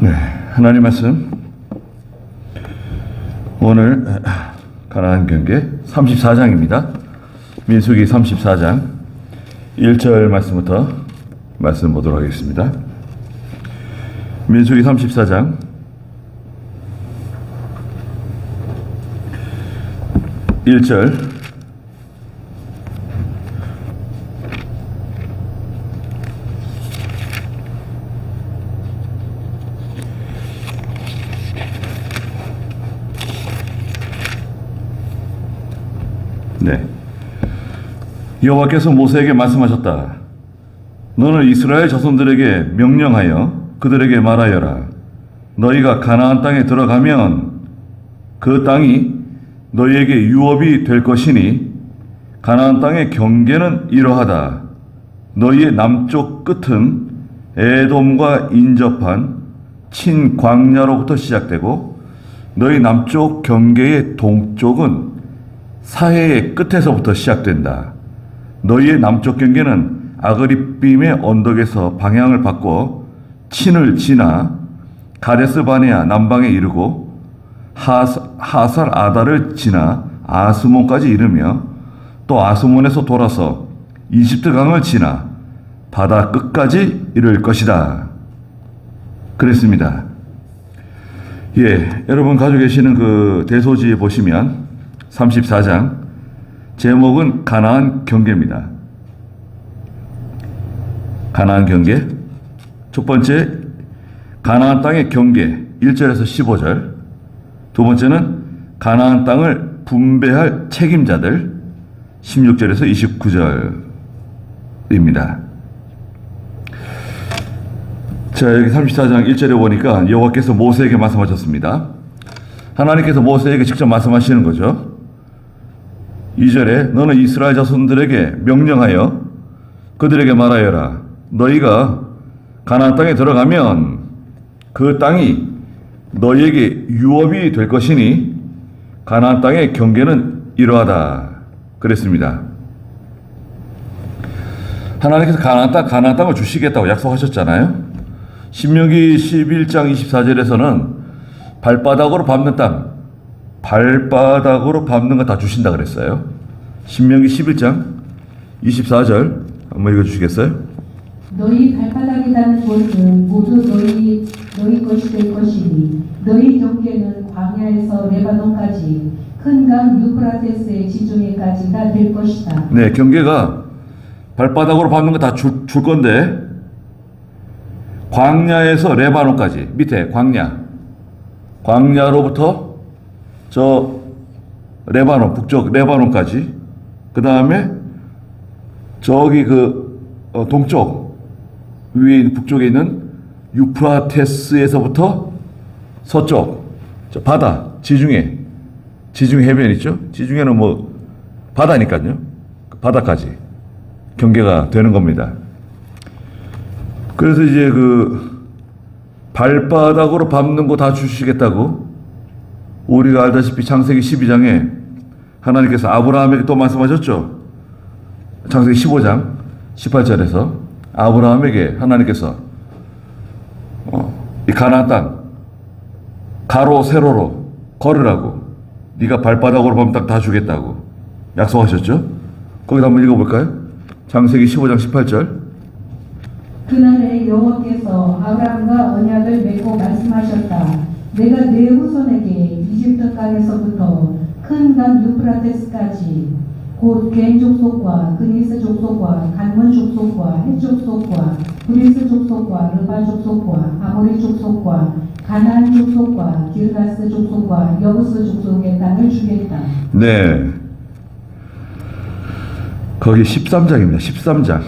네, 하나님 말씀 오늘 가나안 경계 34장입니다. 민수기 34장 1절 말씀부터 말씀 보도록 하겠습니다. 민수기 34장 1절 네. 여호와께서 모세에게 말씀하셨다. 너는 이스라엘 자손들에게 명령하여 그들에게 말하여라. 너희가 가나안 땅에 들어가면 그 땅이 너희에게 유업이 될 것이니 가나안 땅의 경계는 이러하다. 너희의 남쪽 끝은 에돔과 인접한 친광야로부터 시작되고 너희 남쪽 경계의 동쪽은 사해의 끝에서부터 시작된다. 너희의 남쪽 경계는 아그리빔의 언덕에서 방향을 바꿔 친을 지나 가데스 바네아 남방에 이르고 하살 아다를 지나 아스몬까지 이르며 또 아스몬에서 돌아서 이집트 강을 지나 바다 끝까지 이를 것이다. 그랬습니다. 예, 여러분 가지고 계시는 그 대소지에 보시면 34장 제목은 가나안 경계입니다. 가나안 경계. 첫 번째, 가나안 땅의 경계 1절에서 15절. 두 번째는 가나안 땅을 분배할 책임자들 16절에서 29절입니다. 자, 여기 34장 1절에 보니까 여호와께서 모세에게 말씀하셨습니다. 하나님께서 모세에게 직접 말씀하시는 거죠. 2절에 너는 이스라엘 자손들에게 명령하여 그들에게 말하여라. 너희가 가나안 땅에 들어가면 그 땅이 너희에게 유업이 될 것이니 가나안 땅의 경계는 이러하다. 그랬습니다. 하나님께서 가나안 땅을 주시겠다고 약속하셨잖아요. 신명기 11장 24절에서는 발바닥으로 밟는 땅, 발바닥으로 밟는 거 다 주신다 그랬어요. 신명기 11장 24절 한번 읽어주시겠어요? 너희 발바닥에 닿는 곳은 모두 너희 것이 될 것이니 너희 경계는 광야에서 레바논까지 큰 강 유프라테스의 지중해까지가 될 것이다. 네, 경계가 발바닥으로 밟는 거 다 줄 건데 광야에서 레바논까지 밑에 광야로부터 저 레바논 북쪽 레바논까지 그 다음에 저기 동쪽 위에 북쪽에 있는 유프라테스에서부터 서쪽 저 바다 지중해 해변 있죠? 지중해는 뭐 바다니까요. 바다까지 경계가 되는 겁니다. 그래서 이제 발바닥으로 밟는 거 다 주시겠다고 우리가 알다시피 창세기 12장에 하나님께서 아브라함에게 또 말씀하셨죠. 창세기 15장 18절에서 아브라함에게 하나님께서 이 가나안 땅 가로 세로로 걸으라고 네가 발바닥으로 밟는 땅 다 주겠다고 약속하셨죠. 거기다 한번 읽어볼까요? 창세기 15장 18절. 그날에 여호와께서 아브라함과 언약을 맺고 말씀하셨다. 내가 네 후손에게 이집트 강에서부터 큰 강 유프라테스까지 곧 겐 족속과 그니스 족속과 간문 족속과 헷 족속과 브리스 족속과 르바 족속과 아모리 족속과 가나안 족속과 기르가스 족속과 여부스 족속의 땅을 주겠다. 네, 거기 13장입니다. 13장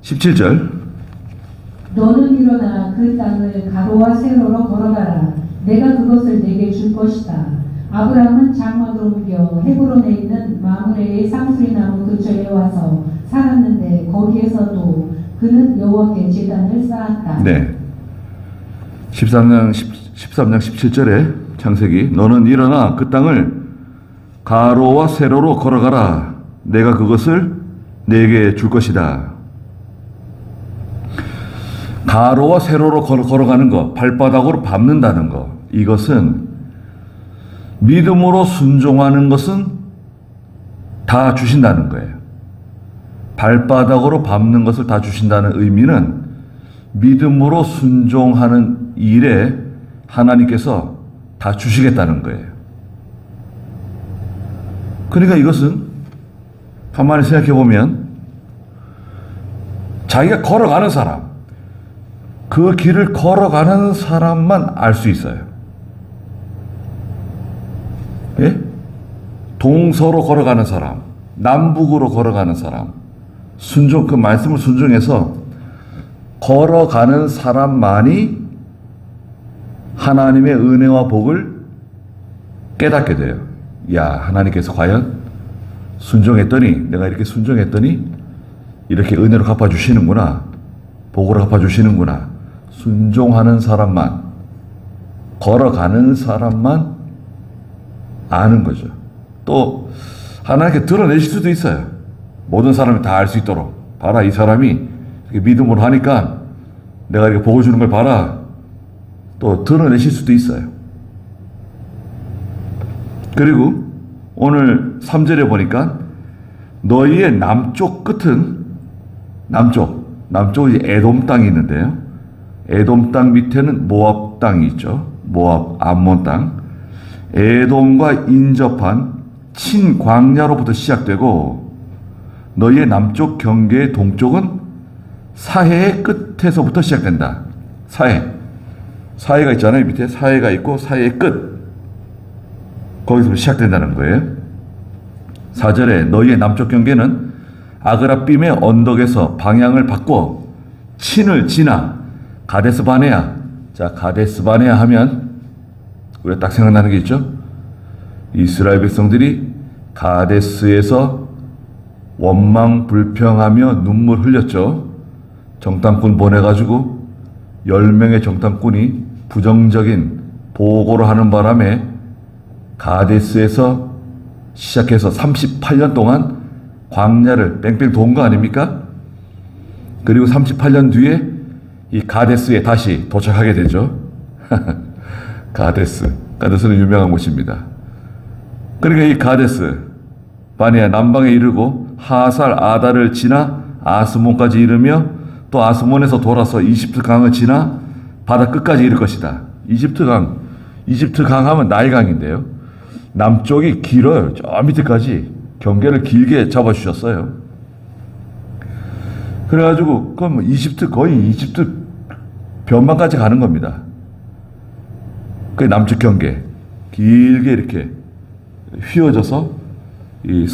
17절. 너는 일어나 그 땅을 가로와 세로로 걸어가라. 내가 그것을 내게 줄 것이다. 아브라함은 장막을 옮겨 헤브론에 있는 마므레의 상수리나무 근처에 와서 살았는데 거기에서도 그는 여호와께 제단을 쌓았다. 네. 13장 17절에 창세기 너는 일어나 그 땅을 가로와 세로로 걸어가라. 내가 그것을 내게 줄 것이다. 가로와 세로로 걸어가는 거, 발바닥으로 밟는다는 거, 이것은 믿음으로 순종하는 것은 다 주신다는 거예요. 발바닥으로 밟는 것을 다 주신다는 의미는 믿음으로 순종하는 일에 하나님께서 다 주시겠다는 거예요. 그러니까 이것은 가만히 생각해 보면 자기가 걸어가는 사람, 그 길을 걸어가는 사람만 알 수 있어요. 예? 동서로 걸어가는 사람, 남북으로 걸어가는 사람, 그 말씀을 순종해서 걸어가는 사람만이 하나님의 은혜와 복을 깨닫게 돼요. 야, 하나님께서 과연 내가 이렇게 순종했더니 이렇게 은혜로 갚아주시는구나, 복으로 갚아주시는구나. 순종하는 사람만, 걸어가는 사람만 아는 거죠. 또 하나님께 드러내실 수도 있어요. 모든 사람이 다 알 수 있도록. 봐라, 이 사람이 이렇게 믿음으로 하니까 내가 이렇게 복을 주는 걸 봐라. 또 드러내실 수도 있어요. 그리고 오늘 3절에 보니까 너희의 남쪽 끝은, 남쪽은 이제 에돔 땅이 있는데요. 에돔 땅 밑에는 모압 땅이 있죠. 모압, 암몬 땅. 에돔과 인접한 친광야로부터 시작되고 너희의 남쪽 경계의 동쪽은 사해의 끝에서부터 시작된다. 사해가 있잖아요. 밑에 사해가 있고 사해의 끝, 거기서부터 시작된다는 거예요. 4절에 너희의 남쪽 경계는 아그라빔의 언덕에서 방향을 바꿔 친을 지나 가데스 바네아. 자, 가데스 바네아 하면 우리가 딱 생각나는 게 있죠. 이스라엘 백성들이 가데스에서 원망 불평하며 눈물 흘렸죠. 정탐꾼 보내가지고 10명의 정탐꾼이 부정적인 보고를 하는 바람에 가데스에서 시작해서 38년 동안 광야를 뺑뺑 돈 거 아닙니까? 그리고 38년 뒤에 이 가데스에 다시 도착하게 되죠. 가데스는 유명한 곳입니다. 그러니까 이 가데스 바네아 남방에 이르고 하살 아다를 지나 아스몬까지 이르며 또 아스몬에서 돌아서 이집트 강을 지나 바다 끝까지 이를 것이다. 이집트 강 하면 나일강인데요. 남쪽이 길어요. 저 밑에까지 경계를 길게 잡아주셨어요. 그래가지고 그럼 거의 이집트 변방까지 가는 겁니다. 그 남쪽 경계 길게 이렇게 휘어져서 이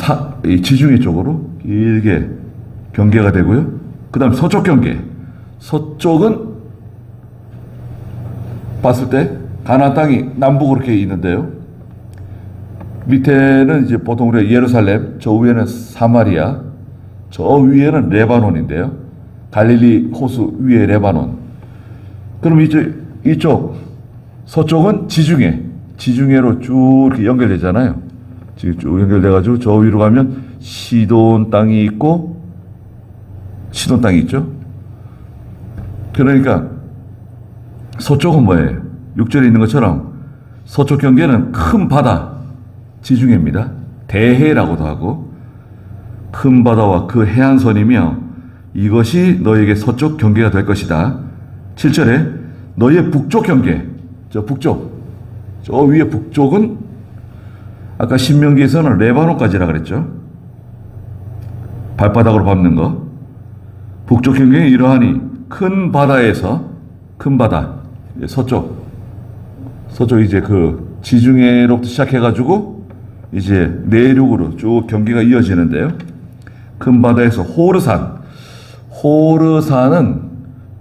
지중해 쪽으로 길게 경계가 되고요. 그 다음 서쪽 경계, 서쪽은 봤을 때 가나안 땅이 남북으로 이렇게 있는데요. 밑에는 이제 보통 우리가 예루살렘, 저 위에는 사마리아, 저 위에는 레바논인데요. 갈릴리 호수 위에 레바논. 그럼 이쪽 서쪽은 지중해로 쭉 이렇게 연결되잖아요. 지금 쭉 연결돼가지고 저 위로 가면 시돈 땅이 있고, 시돈 땅이 있죠. 그러니까 서쪽은 뭐예요? 6절에 있는 것처럼 서쪽 경계는 큰 바다, 지중해입니다. 대해라고도 하고 큰 바다와 그 해안선이며 이것이 너에게 서쪽 경계가 될 것이다. 7절에 너의 북쪽 경계, 저 위에 북쪽은 아까 신명기에서는 레바논까지라 그랬죠. 발바닥으로 밟는 거. 북쪽 경계는 이러하니 큰 바다에서, 큰 바다, 서쪽 이제 그 지중해로부터 시작해가지고 이제 내륙으로 쭉 경계가 이어지는데요. 큰 바다에서 호르산은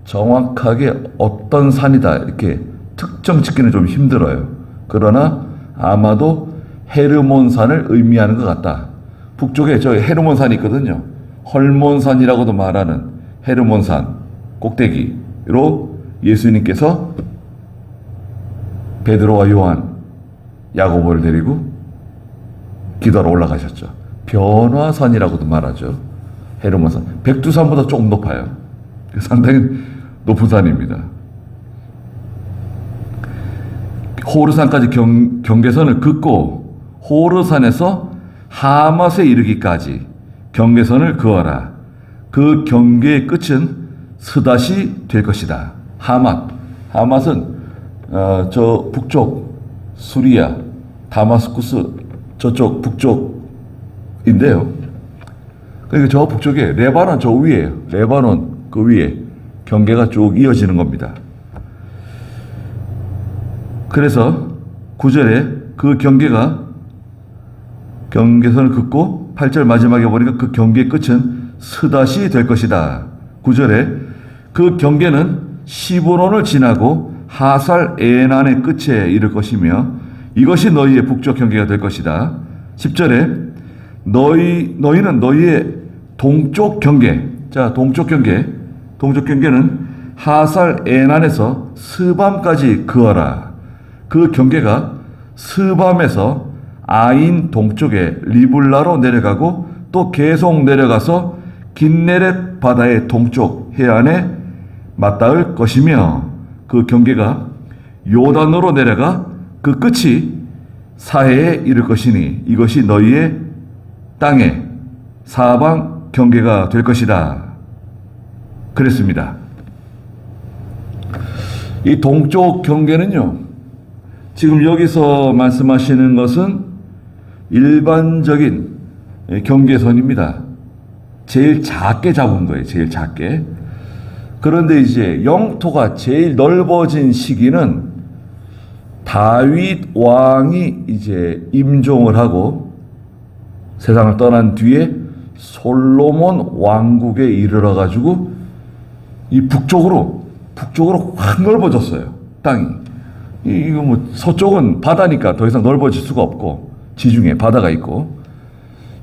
정확하게 어떤 산이다 이렇게 특정 짓기는 좀 힘들어요. 그러나 아마도 헤르몬산을 의미하는 것 같다. 북쪽에 저 헤르몬산이 있거든요. 헐몬산이라고도 말하는 헤르몬산 꼭대기로 예수님께서 베드로와 요한, 야고보를 데리고 기도하러 올라가셨죠. 변화산이라고도 말하죠. 헤르몬산. 백두산보다 조금 높아요. 상당히 높은 산입니다. 호르산까지 경계선을 긋고 호르산에서 하맛에 이르기까지 경계선을 그어라. 그 경계의 끝은 스닷이 될 것이다. 하맛은 저 북쪽 수리아, 다마스쿠스 저쪽 북쪽인데요. 그러니까 저 북쪽에 레바논 저 위에요. 레바논 그 위에 경계가 쭉 이어지는 겁니다. 그래서 9절에 그 경계선을 긋고 8절 마지막에 보니까 그 경계의 끝은 스닷이 될 것이다. 9절에 그 경계는 시브론을 지나고 하살 에난의 끝에 이를 것이며 이것이 너희의 북쪽 경계가 될 것이다. 10절에 너희는 너희의 동쪽 경계, 자 동쪽 경계는 하살 에난에서 스밤까지 그어라. 그 경계가 스밤에서 아인 동쪽에 리블라로 내려가고 또 계속 내려가서 긴네렛 바다의 동쪽 해안에 맞닿을 것이며 그 경계가 요단으로 내려가 그 끝이 사해에 이를 것이니 이것이 너희의 땅의 사방 경계가 될 것이다. 그랬습니다. 이 동쪽 경계는요, 지금 여기서 말씀하시는 것은 일반적인 경계선입니다. 제일 작게 잡은 거예요. 제일 작게. 그런데 이제 영토가 제일 넓어진 시기는 다윗 왕이 이제 임종을 하고 세상을 떠난 뒤에 솔로몬 왕국에 이르러 가지고 이 북쪽으로 확 넓어졌어요. 땅이. 이거 뭐 서쪽은 바다니까 더 이상 넓어질 수가 없고 지중해 바다가 있고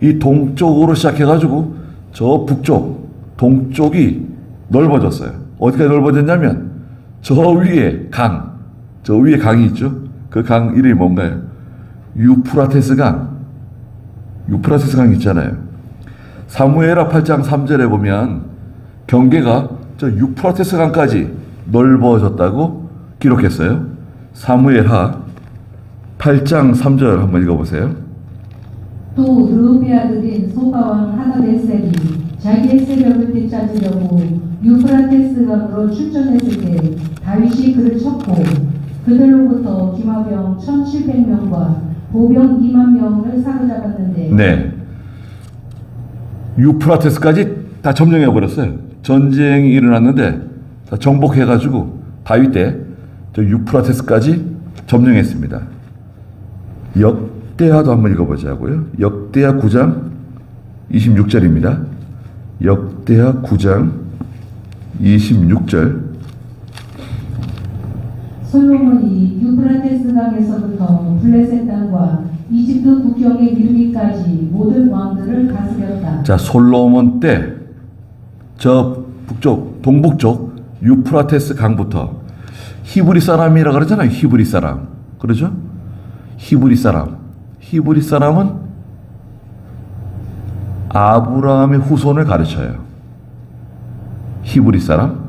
이 동쪽으로 시작해 가지고 저 북쪽 동쪽이 넓어졌어요. 어디까지 넓어졌냐면 저 위에 강이 있죠. 그 강 이름이 뭔가요? 유프라테스 강이 있잖아요. 사무엘하 8장 3절에 보면 경계가 저 유프라테스 강까지 넓어졌다고 기록했어요. 사무엘하 8장 3절 한번 읽어보세요. 또 르우베 아들인 소바왕 하다데셀이 자기의 세력을 되찾으려고 유프라테스 강으로 출전했을 때 다윗이 그를 쳤고 그들로부터 기마병 1700명과 보병 2만 명을 사로잡았는데 네. 유프라테스까지 다 점령해 버렸어요. 전쟁이 일어났는데 다 정복해가지고 다윗 때 저 유프라테스까지 점령했습니다. 역대하도 한번 읽어보자고요. 역대하 9장 26절입니다. 역대하 9장 26절. 솔로몬이 유프라테스 강에서부터 블레셋 땅과 이집트 국경에 이르기까지 모든 왕들을 다스렸다. 자, 솔로몬 때 저 북쪽, 동북쪽 유프라테스 강부터 히브리 사람이라 그러잖아요. 히브리 사람. 그러죠? 히브리 사람은 아브라함의 후손을 가르쳐요. 히브리 사람.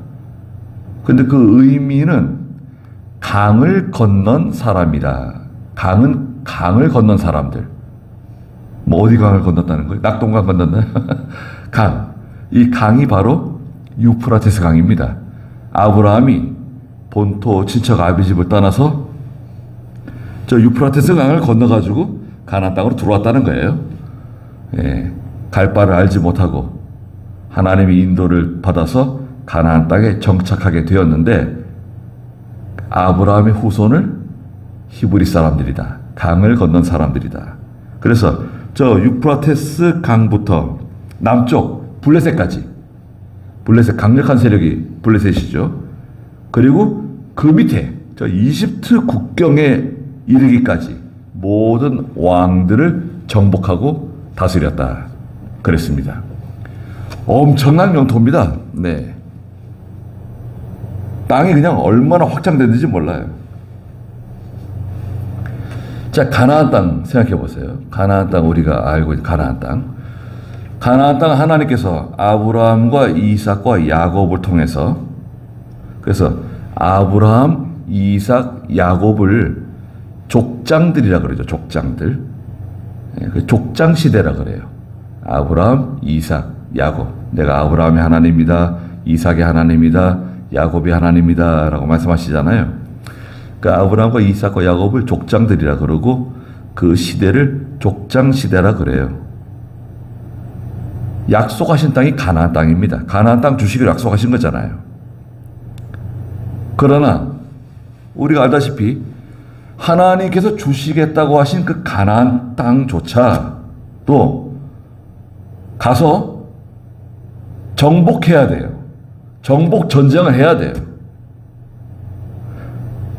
근데 그 의미는 강을 건넌 사람이다. 강을 건넌 사람들. 뭐 어디 강을 건넜다는 거예요? 낙동강 건넜나요? 이 강이 바로 유프라테스 강입니다. 아브라함이 본토 친척 아비집을 떠나서 저 유프라테스 강을 건너가지고 가나안 땅으로 들어왔다는 거예요. 예, 갈 바를 알지 못하고 하나님의 인도를 받아서 가나안 땅에 정착하게 되었는데 아브라함의 후손을 히브리 사람들이다. 강을 건넌 사람들이다. 그래서 저 유프라테스 강부터 남쪽 블레셋까지, 블레셋 강력한 세력이 블레셋이죠. 그리고 그 밑에 저 이집트 국경에 이르기까지 모든 왕들을 정복하고 다스렸다. 그랬습니다. 엄청난 영토입니다. 네. 땅이 그냥 얼마나 확장됐는지 몰라요. 자, 가나안 땅 생각해 보세요. 가나안 땅 우리가 알고 있는 가나안 땅. 가나안 땅 하나님께서 아브라함과 이삭과 야곱을 통해서 그래서 아브라함, 이삭, 야곱을 족장들이라 그러죠. 족장들. 그 족장 시대라 그래요. 아브라함, 이삭, 야곱. 내가 아브라함의 하나님이다. 이삭의 하나님이다. 야곱의 하나님이다. 라고 말씀하시잖아요. 그러니까 아브라함과 이삭과 야곱을 족장들이라 그러고 그 시대를 족장 시대라 그래요. 약속하신 땅이 가나안 땅입니다. 가나안 땅 주시기로 약속하신 거잖아요. 그러나 우리가 알다시피 하나님께서 주시겠다고 하신 그 가나안 땅조차 또 가서 정복해야 돼요. 정복 전쟁을 해야 돼요.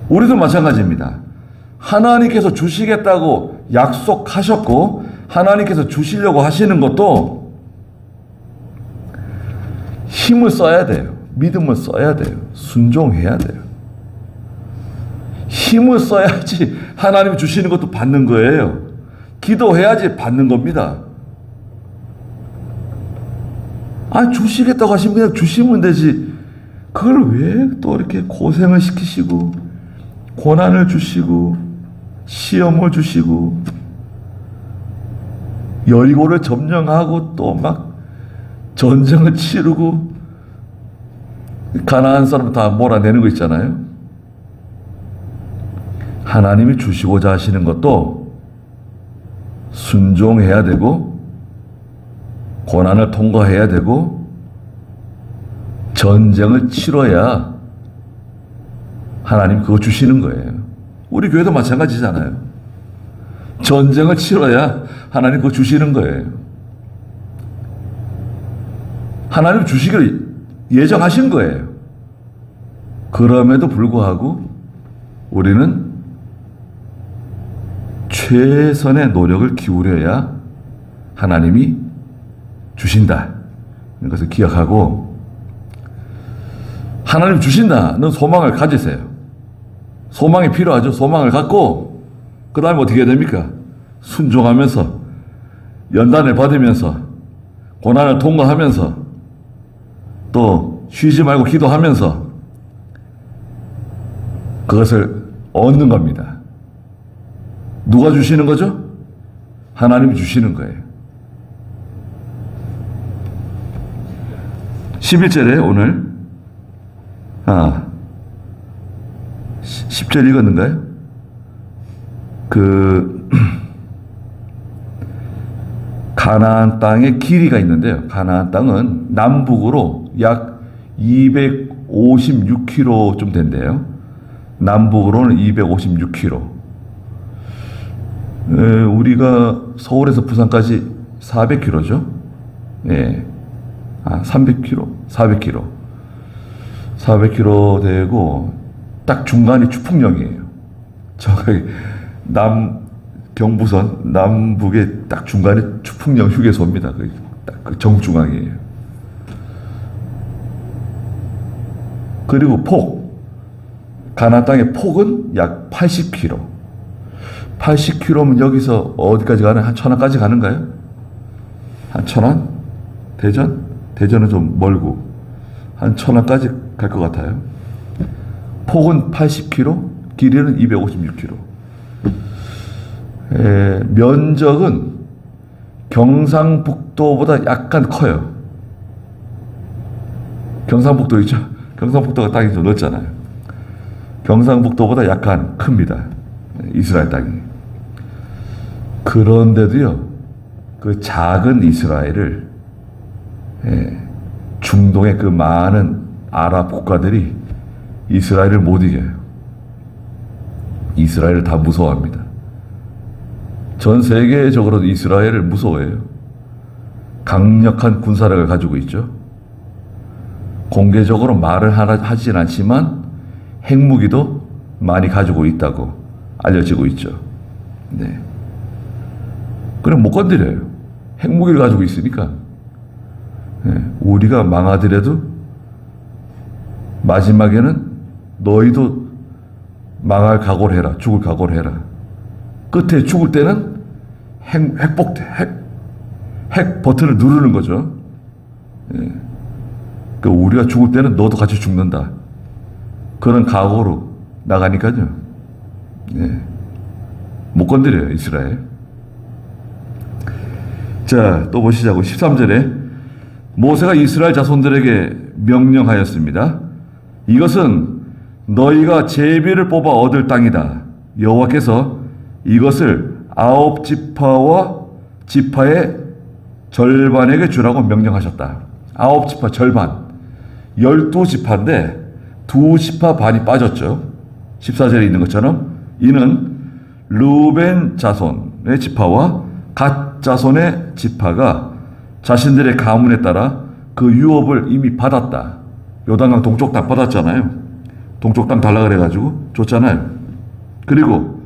우리도 마찬가지입니다. 하나님께서 주시겠다고 약속하셨고 하나님께서 주시려고 하시는 것도 힘을 써야 돼요. 믿음을 써야 돼요. 순종해야 돼요. 힘을 써야지 하나님이 주시는 것도 받는 거예요. 기도해야지 받는 겁니다. 주시겠다고 하시면 그냥 주시면 되지. 그걸 왜 또 이렇게 고생을 시키시고 고난을 주시고 시험을 주시고 여리고를 점령하고 또 막 전쟁을 치르고 가나안 사람 다 몰아내는 거 있잖아요. 하나님이 주시고자 하시는 것도 순종해야 되고 고난을 통과해야 되고 전쟁을 치러야 하나님 그거 주시는 거예요. 우리 교회도 마찬가지잖아요. 전쟁을 치러야 하나님 그거 주시는 거예요. 하나님 주시기를 예정하신 거예요. 그럼에도 불구하고 우리는 최선의 노력을 기울여야 하나님이 주신다. 이것을 기억하고 하나님 주신다는 소망을 가지세요. 소망이 필요하죠. 소망을 갖고 그 다음에 어떻게 해야 됩니까? 순종하면서 연단을 받으면서 고난을 통과하면서 또 쉬지 말고 기도하면서 그것을 얻는 겁니다. 누가 주시는 거죠? 하나님이 주시는 거예요. 11절에 오늘 10절 읽었는가요? 가나안 땅에 길이가 있는데요. 가나안 땅은 남북으로 약 256km 좀 된대요. 남북으로는 256km. 우리가 서울에서 부산까지 400km죠. 예. 300km, 400km. 400km 되고 딱 중간이 추풍령이에요. 저기 경부선 남북의 딱 중간에 추풍령 휴게소입니다. 딱 그 정중앙이에요. 그리고 가나안 땅의 폭은 약 80km. 80km면 여기서 어디까지 가는? 한 천안까지 가는가요? 한 천안? 대전? 대전은 좀 멀고 한 천안까지 갈 것 같아요. 폭은 80km, 길이는 256km. 면적은 경상북도보다 약간 커요. 경상북도 있죠? 경상북도가 땅이 좀 넓잖아요. 경상북도보다 약간 큽니다. 이스라엘 땅이. 그런데도요, 그 작은 이스라엘을 중동의 그 많은 아랍 국가들이 이스라엘을 못 이겨요. 이스라엘을 다 무서워합니다. 전 세계적으로도 이스라엘을 무서워해요. 강력한 군사력을 가지고 있죠. 공개적으로 말을 하진 않지만 핵무기도 많이 가지고 있다고 알려지고 있죠. 네. 그럼 못 건드려요. 핵무기를 가지고 있으니까. 네. 우리가 망하더라도 마지막에는 너희도 망할 각오를 해라. 죽을 각오를 해라. 끝에 죽을 때는 핵 버튼을 누르는 거죠. 예. 그러니까 우리가 죽을 때는 너도 같이 죽는다. 그런 각오로 나가니까요. 네. 못 건드려요, 이스라엘. 자, 또 보시자고. 13절에 모세가 이스라엘 자손들에게 명령하였습니다. 이것은 너희가 제비를 뽑아 얻을 땅이다. 여호와께서 이것을 9지파와 지파의 절반에게 주라고 명령하셨다. 9지파 절반. 12지파인데 2지파 반이 빠졌죠. 14절에 있는 것처럼 이는 르우벤 자손의 지파와 갓 자손의 지파가 자신들의 가문에 따라 그 유업을 이미 받았다. 요단강 동쪽 땅 받았잖아요. 동쪽 땅 달라 그래가지고 줬잖아요. 그리고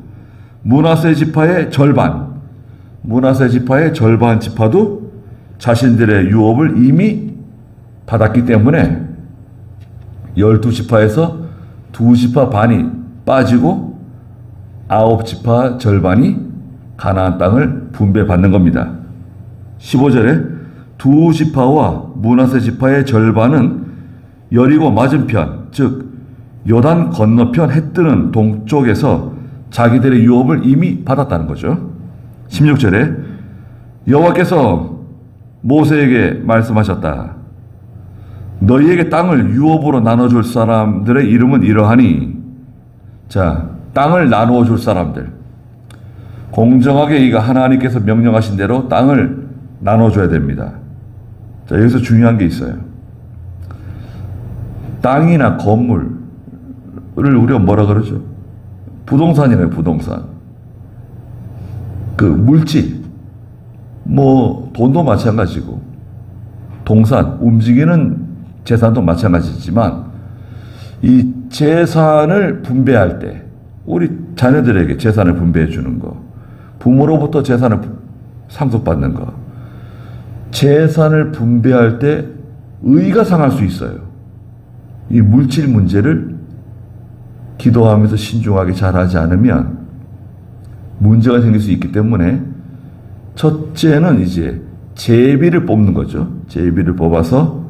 므낫세 지파의 절반, 므낫세 지파의 절반 지파도 자신들의 유업을 이미 받았기 때문에 12지파에서 2지파 반이 빠지고 9지파 절반이 가나안 땅을 분배받는 겁니다. 15절에 2지파와 므낫세 지파의 절반은 여리고 맞은편, 즉 요단 건너편 해 뜨는 동쪽에서 자기들의 유업을 이미 받았다는 거죠. 16절에 여호와께서 모세에게 말씀하셨다. 너희에게 땅을 유업으로 나눠줄 사람들의 이름은 이러하니, 자, 땅을 나누어 줄 사람들, 공정하게 이가 하나님께서 명령하신 대로 땅을 나눠줘야 됩니다. 자, 여기서 중요한 게 있어요. 땅이나 건물을 우리가 뭐라 그러죠? 부동산이네요, 부동산. 그 물질, 뭐 돈도 마찬가지고, 동산, 움직이는 재산도 마찬가지지만 이 재산을 분배할 때 우리 자녀들에게 재산을 분배해 주는 거, 부모로부터 재산을 상속받는 거, 재산을 분배할 때 의가 상할 수 있어요. 이 물질 문제를 기도하면서 신중하게 잘하지 않으면 문제가 생길 수 있기 때문에 첫째는 이제 제비를 뽑는 거죠. 제비를 뽑아서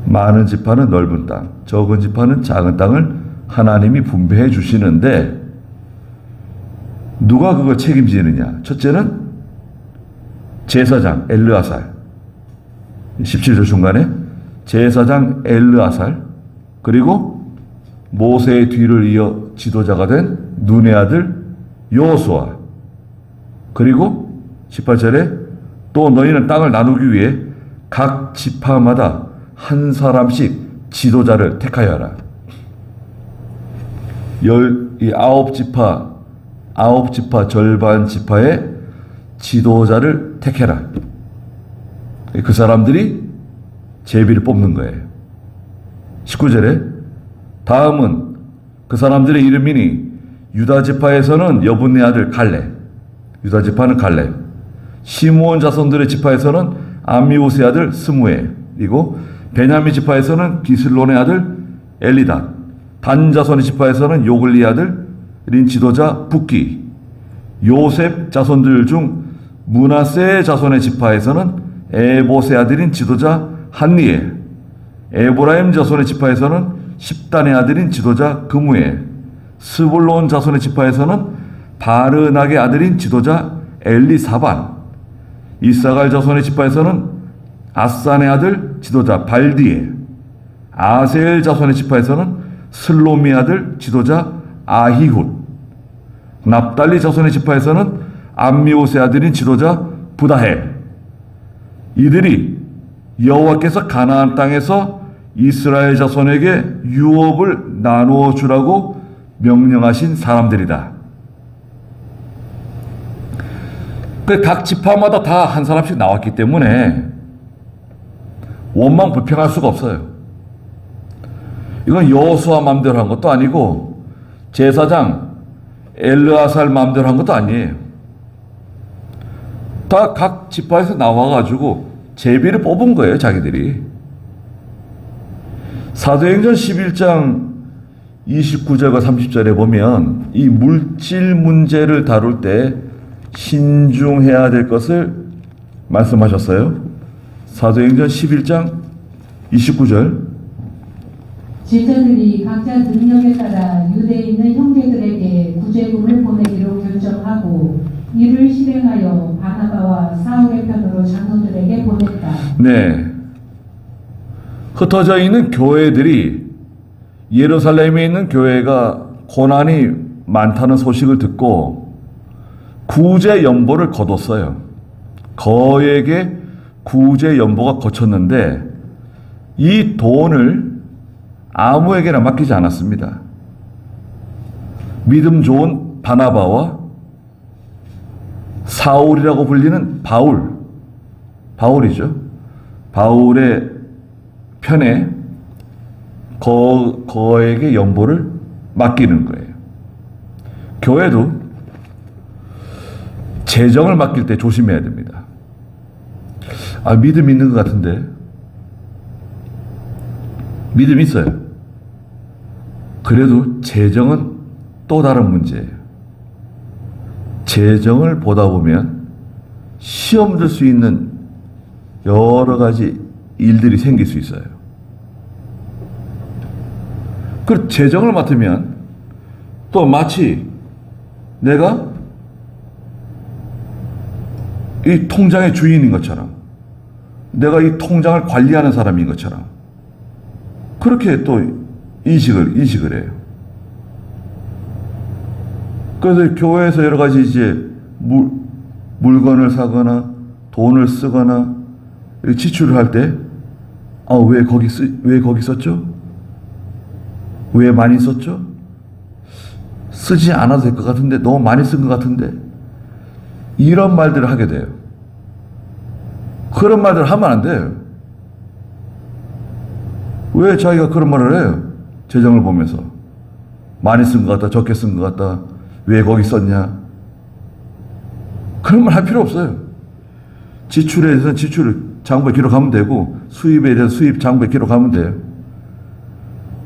많은 지파는 넓은 땅, 적은 지파는 작은 땅을 하나님이 분배해 주시는데 누가 그걸 책임지느냐? 첫째는 제사장 엘르아살, 17절 중간에 제사장 엘르아살, 그리고 모세의 뒤를 이어 지도자가 된 눈의 아들 여호수아, 그리고 18절에 또 너희는 땅을 나누기 위해 각 지파마다 한 사람씩 지도자를 택하여라. 이 9지파 절반 지파의 지도자를 택해라. 그 사람들이 제비를 뽑는 거예요. 19절에 다음은 그 사람들의 이름이니 유다 지파에서는 여분의 아들 갈렙, 유다 지파는 갈렙, 시므온 자손들의 지파에서는 암미우스의 아들 스무엘, 그리고 베냐민 지파에서는 기슬론의 아들 엘리다, 단 자손의 지파에서는 요글리의 아들인 지도자 붓기, 요셉 자손들 중 므낫세 자손의 지파에서는 에봇의 아들인 지도자 한니엘, 에브라임 자손의 지파에서는 십단의 아들인 지도자 그무엘, 스불론 자손의 지파에서는 바르낙의 아들인 지도자 엘리사반, 이사갈 자손의 지파에서는 아산의 아들 지도자 발디엘, 아셀 자손의 지파에서는 슬로미 아들 지도자 아히훗, 납달리 자손의 지파에서는 암미오스의 아들인 지도자 부다헬. 이들이 여호와께서 가나안 땅에서 이스라엘 자손에게 유업을 나누어 주라고 명령하신 사람들이다. 각 지파마다 다 한 사람씩 나왔기 때문에 원망 불평할 수가 없어요. 이건 여호수아 마음대로 한 것도 아니고 제사장 엘르아살 마음대로 한 것도 아니에요. 다 각 지파에서 나와가지고 제비를 뽑은 거예요, 자기들이. 사도행전 11장 29절과 30절에 보면 이 물질 문제를 다룰 때 신중해야 될 것을 말씀하셨어요. 사도행전 11장 29절, 제자들이 각자 능력에 따라 유대에 있는 형제들에게 구제금을 보내기로 결정하고 이를 실행하여 바나바와 사울의 편으로 장로들에게 보냈다. 네. 흩어져 있는 교회들이 예루살렘에 있는 교회가 고난이 많다는 소식을 듣고 구제 연보를 거뒀어요. 거액의 구제 연보가 거쳤는데 이 돈을 아무에게나 맡기지 않았습니다. 믿음 좋은 바나바와 사울이라고 불리는 바울이죠. 바울의 편에 거액의 연보를 맡기는 거예요. 교회도 재정을 맡길 때 조심해야 됩니다. 믿음 있는 것 같은데. 믿음 있어요. 그래도 재정은 또 다른 문제예요. 재정을 보다 보면 시험 들 수 있는 여러 가지 일들이 생길 수 있어요. 그 재정을 맡으면 또 마치 내가 이 통장의 주인인 것처럼, 내가 이 통장을 관리하는 사람인 것처럼 그렇게 또 인식을 해요. 그래서 교회에서 여러 가지 이제 물건을 사거나 돈을 쓰거나 지출을 할 때, 왜 거기 썼죠? 왜 많이 썼죠? 쓰지 않아도 될 것 같은데, 너무 많이 쓴 것 같은데, 이런 말들을 하게 돼요. 그런 말들을 하면 안 돼요. 왜 자기가 그런 말을 해요? 재정을 보면서. 많이 쓴 것 같다, 적게 쓴 것 같다, 왜 거기 썼냐? 그런 말 할 필요 없어요. 지출에 대해서는 지출을 장부에 기록하면 되고, 수입에 대해서 수입 장부에 기록하면 돼요.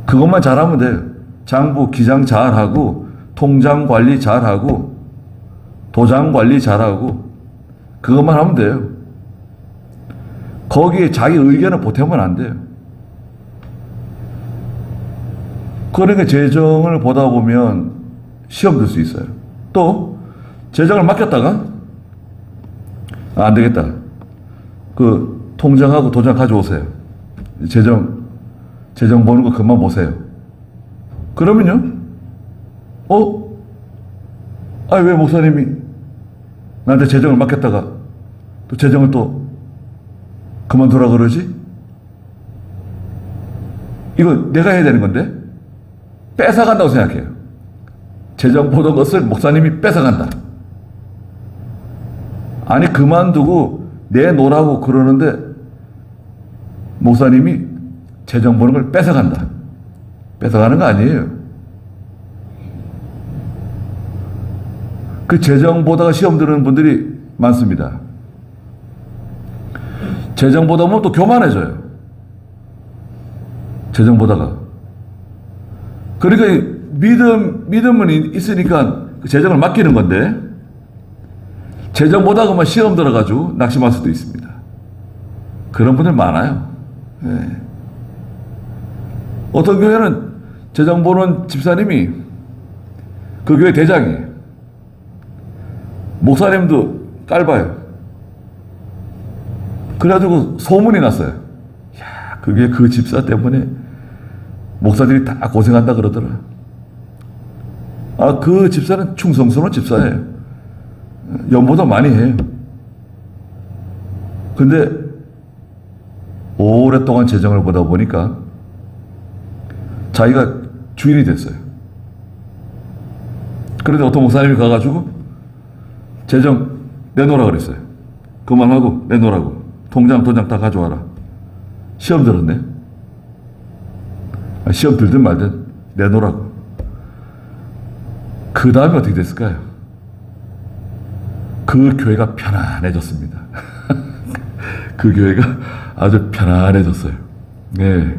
그것만 잘하면 돼요. 장부 기장 잘하고, 통장 관리 잘하고, 도장 관리 잘하고, 그것만 하면 돼요. 거기에 자기 의견을 보태면 안 돼요. 그러니까 재정을 보다 보면 시험 들 수 있어요. 또 재정을 맡겼다가 안 되겠다. 그 통장하고 도장 가져오세요. 재정 보는 거 그만 보세요. 그러면요? 왜 목사님이 나한테 재정을 맡겼다가 또 재정을 또 그만두라 그러지? 이거 내가 해야 되는 건데 뺏어간다고 생각해요. 재정 보던 것을 목사님이 뺏어간다. 아니 그만두고 내놓으라고 그러는데 목사님이 재정 보는 걸 뺏어간다. 뺏어가는 거 아니에요. 그 재정 보다가 시험 드는 분들이 많습니다. 재정 보다 보면 또 교만해져요. 재정 보다가. 그러니까 믿음은 있으니까 그 재정을 맡기는 건데, 재정 보다가 시험 들어가지고 낙심할 수도 있습니다. 그런 분들 많아요. 네. 어떤 교회는 재정 보는 집사님이 그 교회 대장이에요. 목사님도 깔봐요. 그래가지고 소문이 났어요. 야, 그게 그 집사 때문에 목사들이 다 고생한다 그러더라. 그 집사는 충성스러운 집사예요. 연보도 많이 해요. 근데 오랫동안 재정을 보다 보니까 자기가 주인이 됐어요. 그런데 어떤 목사님이 가가지고 재정 내놓으라 그랬어요. 그만하고 내놓으라고. 통장, 도장 다 가져와라. 시험 들었네. 시험 들든 말든 내놓으라고. 그 다음에 어떻게 됐을까요? 그 교회가 편안해졌습니다. 그 교회가 아주 편안해졌어요. 네,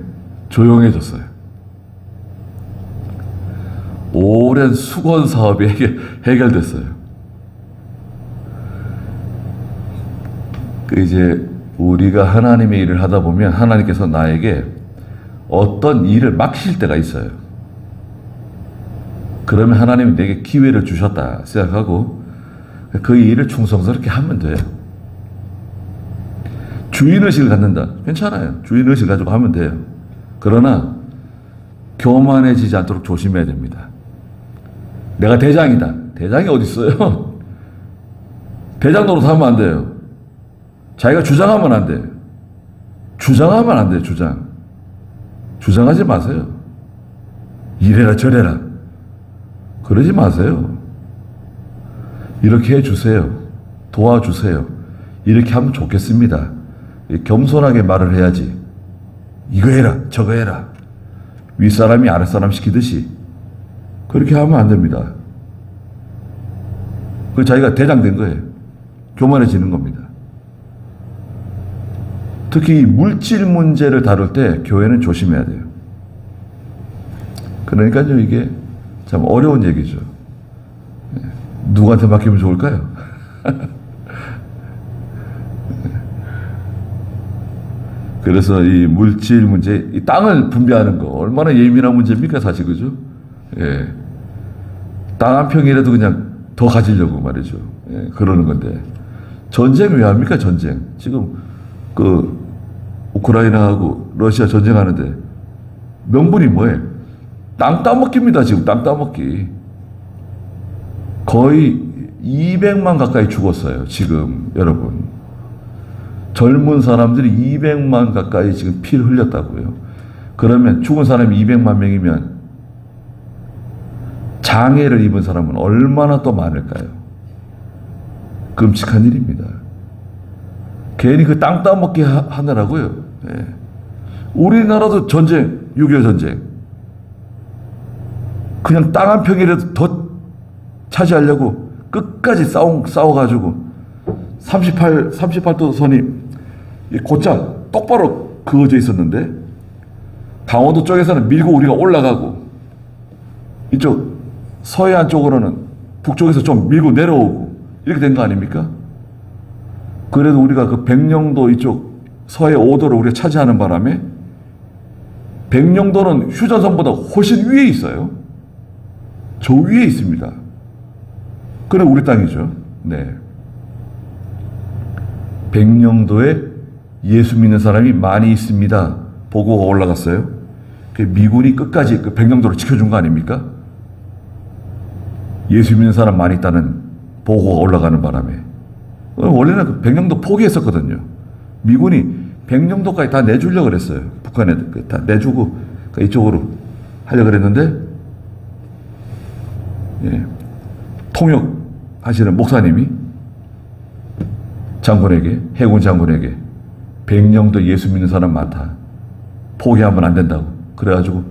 조용해졌어요. 오랜 수건 사업이 해결됐어요. 이제 우리가 하나님의 일을 하다 보면 하나님께서 나에게 어떤 일을 막힐 때가 있어요. 그러면 하나님이 내게 기회를 주셨다 생각하고 그 일을 충성스럽게 하면 돼요. 주인의식을 갖는다. 괜찮아요. 주인의식을 가지고 하면 돼요. 그러나 교만해지지 않도록 조심해야 됩니다. 내가 대장이다. 대장이 어디 있어요? 대장 노릇 하면 안 돼요. 자기가 주장하면 안 돼요. 주장하면 안 돼요. 주장하지 마세요. 이래라 저래라 그러지 마세요. 이렇게 해주세요. 도와주세요. 이렇게 하면 좋겠습니다. 겸손하게 말을 해야지. 이거 해라 저거 해라 윗사람이 아랫사람 시키듯이 그렇게 하면 안 됩니다. 그 자기가 대장 된 거예요. 교만해지는 겁니다. 특히 이 물질 문제를 다룰 때 교회는 조심해야 돼요. 그러니까요, 이게 참 어려운 얘기죠. 누구한테 맡기면 좋을까요? 그래서 이 물질 문제, 이 땅을 분배하는 거 얼마나 예민한 문제입니까, 사실, 그죠? 예. 땅 한 평이라도 그냥 더 가지려고 말이죠. 예, 그러는 건데. 전쟁 왜 합니까, 전쟁? 지금, 우크라이나하고 러시아 전쟁하는데, 명분이 뭐예요? 땅 따먹기입니다, 지금, 땅 따먹기. 거의 200만 가까이 죽었어요, 지금, 여러분. 젊은 사람들이 200만 가까이 지금 피를 흘렸다고요. 그러면 죽은 사람이 200만 명이면 장애를 입은 사람은 얼마나 또 많을까요? 끔찍한 일입니다. 괜히 그 땅 따먹기 하느라고요. 예. 우리나라도 전쟁, 6.25 전쟁. 그냥 땅 한 평이라도 더 차지하려고 끝까지 싸워가지고 38도 선이 곧장 똑바로 그어져 있었는데 강원도 쪽에서는 밀고 우리가 올라가고 이쪽 서해안 쪽으로는 북쪽에서 좀 밀고 내려오고 이렇게 된 거 아닙니까? 그래도 우리가 그 백령도 이쪽 서해 5도를 우리가 차지하는 바람에 백령도는 휴전선보다 훨씬 위에 있어요. 저 위에 있습니다. 그래 우리 땅이죠. 네. 백령도에 예수 믿는 사람이 많이 있습니다. 보고가 올라갔어요. 미군이 끝까지 그 백령도를 지켜준 거 아닙니까? 예수 믿는 사람 많이 있다는 보고가 올라가는 바람에. 원래는 그 백령도 포기했었거든요. 미군이 백령도까지 다 내주려고 그랬어요. 북한에 다 내주고 이쪽으로 하려고 그랬는데, 예. 통역하시는 목사님이 장군에게, 해군 장군에게 백령도 예수 믿는 사람 많다. 포기하면 안 된다고. 그래가지고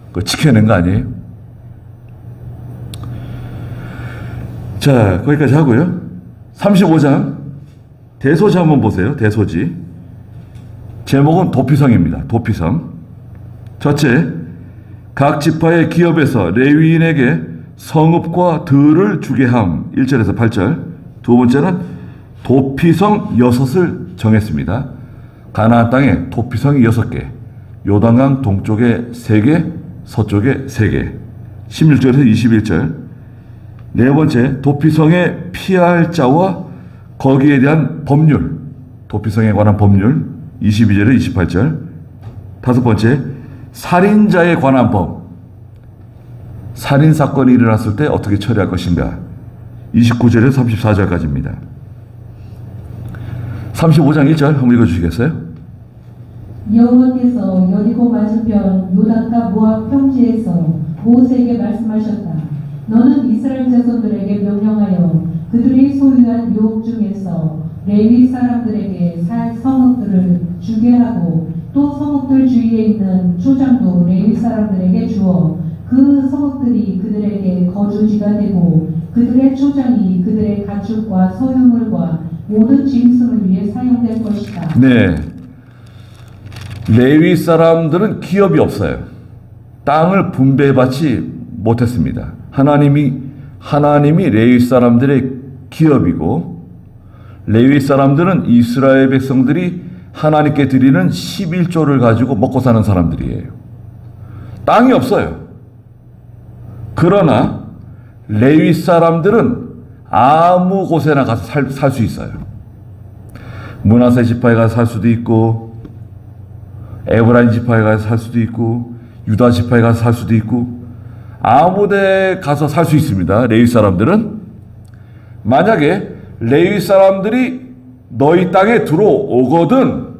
그거 지켜낸 거 아니에요? 자, 거기까지 하고요. 35장 대소지 한번 보세요. 대소지. 제목은 도피성입니다. 도피성. 첫째, 각 지파의 기업에서 레위인에게 성읍과 들을 주게 함. 1절에서 8절. 두 번째는 도피성 6을 정했습니다. 가나안 땅에 도피성이 6개, 요단강 동쪽에 3개, 서쪽에 3개. 16절에서 21절. 네 번째, 도피성에 피할 자와 거기에 대한 법률, 도피성에 관한 법률. 22절에서 28절. 다섯 번째, 살인자에 관한 법, 살인 사건이 일어났을 때 어떻게 처리할 것인가. 29절에서 34절까지입니다. 35장 1절 한번 읽어주시겠어요? 여호와께서 여리고 맞은편 요단가 모압 평지에서 모세에게 말씀하셨다. 너는 이스라엘 자손들에게 명령하여 그들이 소유한 유업 중에서 레위 사람들에게 살 성읍들을 주게 하고 또 성읍들 주위에 있는 초장도 레위 사람들에게 주어 그 성읍들이 그들에게 거주지가 되고 그들의 초장이 그들의 가축과 소유물과 모든 짐승을 위해 사용될 것이다. 네. 레위 사람들은 기업이 없어요. 땅을 분배받지 못했습니다. 하나님이 레위 사람들의 기업이고, 레위 사람들은 이스라엘 백성들이 하나님께 드리는 11조를 가지고 먹고 사는 사람들이에요. 땅이 없어요. 그러나 레위 사람들은 아무 곳에나 가서 살 수 있어요. 므낫세 지파에 가서 살 수도 있고, 에브라임 지파에 가서 살 수도 있고, 유다 지파에 가서 살 수도 있고, 아무데 가서 살 수 있습니다. 레위 사람들은. 만약에 레위 사람들이 너희 땅에 들어오거든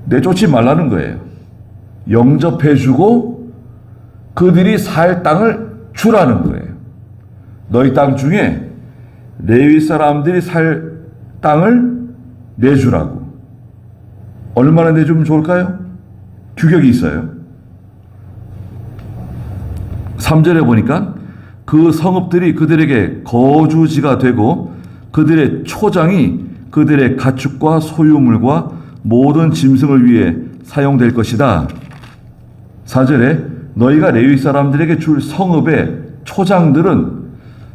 내쫓지 말라는 거예요. 영접해주고 그들이 살 땅을 주라는 거예요. 너희 땅 중에 레위 사람들이 살 땅을 내주라고. 얼마나 내주면 좋을까요? 규격이 있어요. 3절에 보니까 그 성읍들이 그들에게 거주지가 되고 그들의 초장이 그들의 가축과 소유물과 모든 짐승을 위해 사용될 것이다. 4절에 너희가 레위 사람들에게 줄 성읍의 초장들은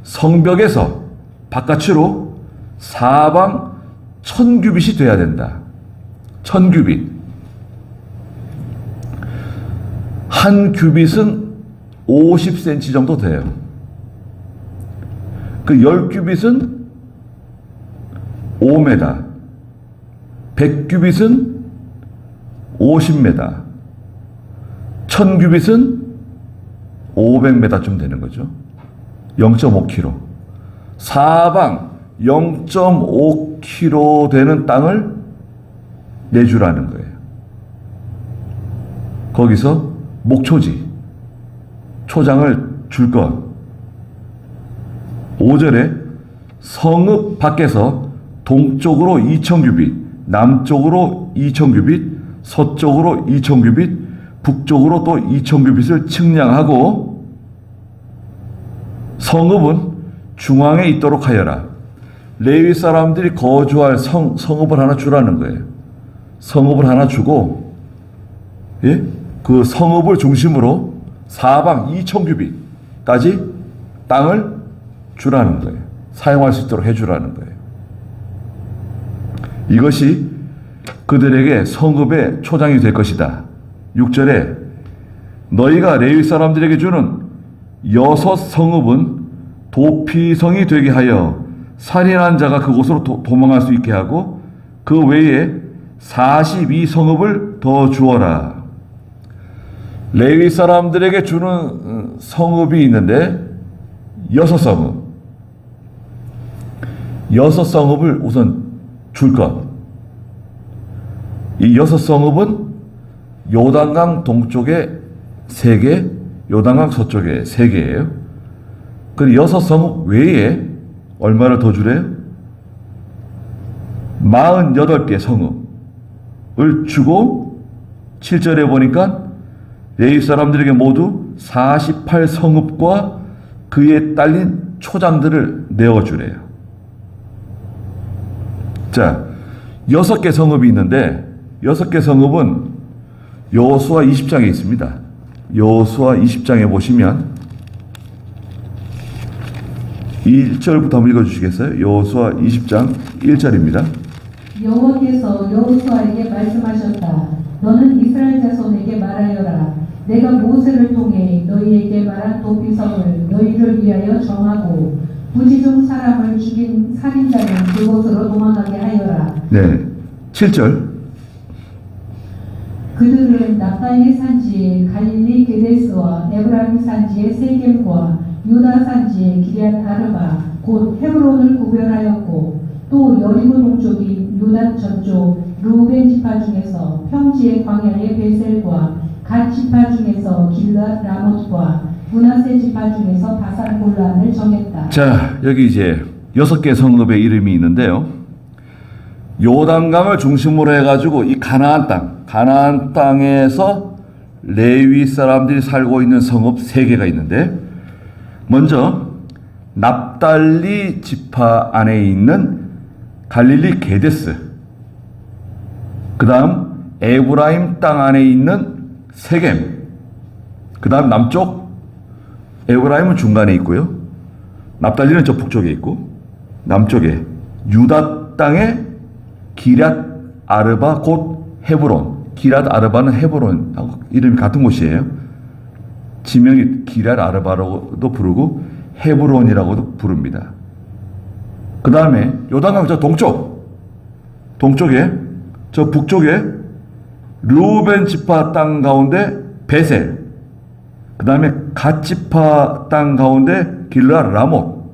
성벽에서 바깥으로 사방 1000규빗이 돼야 된다. 1000규빗. 한 규빗은 50cm 정도 돼요. 그 10규빗은 5m, 100규빗은 50m, 1000규빗은 500m쯤 되는 거죠. 0.5km. 사방 0.5km 되는 땅을 내주라는 거예요. 거기서 목초지, 초장을 줄 것. 5절에 성읍 밖에서 동쪽으로 2000규빗, 남쪽으로 2000규빗, 서쪽으로 2000규빗, 북쪽으로 또 2000규빗을 측량하고 성읍은 중앙에 있도록 하여라. 레위 사람들이 거주할 성읍을 하나 주라는 거예요. 성읍을 하나 주고, 예? 그 성읍을 중심으로 사방 2000규빗까지 땅을 주라는 거예요. 사용할 수 있도록 해주라는 거예요. 이것이 그들에게 성읍의 초장이 될 것이다. 6절에 너희가 레위 사람들에게 주는 6 성읍은 도피성이 되게 하여 살인한 자가 그곳으로 도망할 수 있게 하고 그 외에 42 성읍을 더 주어라. 레위 사람들에게 주는 성읍이 있는데 6 성읍. 6 성읍을 우선 줄 것. 이 6 성읍은 요단강 동쪽에 3개, 요단강 서쪽에 3개예요. 그 6 성읍 외에 얼마를 더 주래요? 48개 성읍을 주고 7절에 보니까 레위 사람들에게 모두 48 성읍과 그에 딸린 초장들을 내어주래요. 자, 6개 성읍이 있는데 6개 성읍은 여호수아 20장에 있습니다. 여호수아 20장에 보시면 1절부터 한번 읽어주시겠어요? 여호수아 20장 1절입니다. 여호와께서 여호수아에게 말씀하셨다. 너는 이스라엘 자손에게 말하여라. 내가 모세를 통해 너희에게 말한 도피성을 너희를 위하여 정하고 부지 중 사람을 죽인 살인자는 그곳으로 도망하게 하여라. 네, 7절. 그들은 납달리 산지의 갈릴리 게데스와 에브라임 산지의 세겜과 유다 산지의 기럇 아르바 곧 헤브론을 구별하였고 또 여리고 동쪽이 유다 저쪽 루벤 지파 중에서 평지의 광야의 베셀과 갓 지파 중에서 길랏 라못과 므낫세 지파 중에서 바산 골란을 정했다. 자, 여기 이제 6개 성읍의 이름이 있는데요. 요단강을 중심으로 해가지고 이 가나안 땅에서 레위 사람들이 살고 있는 성읍 3개가 있는데, 먼저 납달리 지파 안에 있는 갈릴리 게데스, 그 다음 에브라임 땅 안에 있는 세겜, 그 다음 남쪽 에브라임은 중간에 있고요. 납달리는 저 북쪽에 있고, 남쪽에 유다 땅에 기럇 아르바 곧 헤브론. 기럇 아르바는 헤브론 이름이 같은 곳이에요. 지명이 기럇 아르바라고도 부르고 헤브론이라고도 부릅니다. 그 다음에 요단강 저 동쪽에 저 북쪽에 르우벤 지파 땅 가운데 베셀, 그 다음에 갓 지파 땅 가운데 길르앗 라못,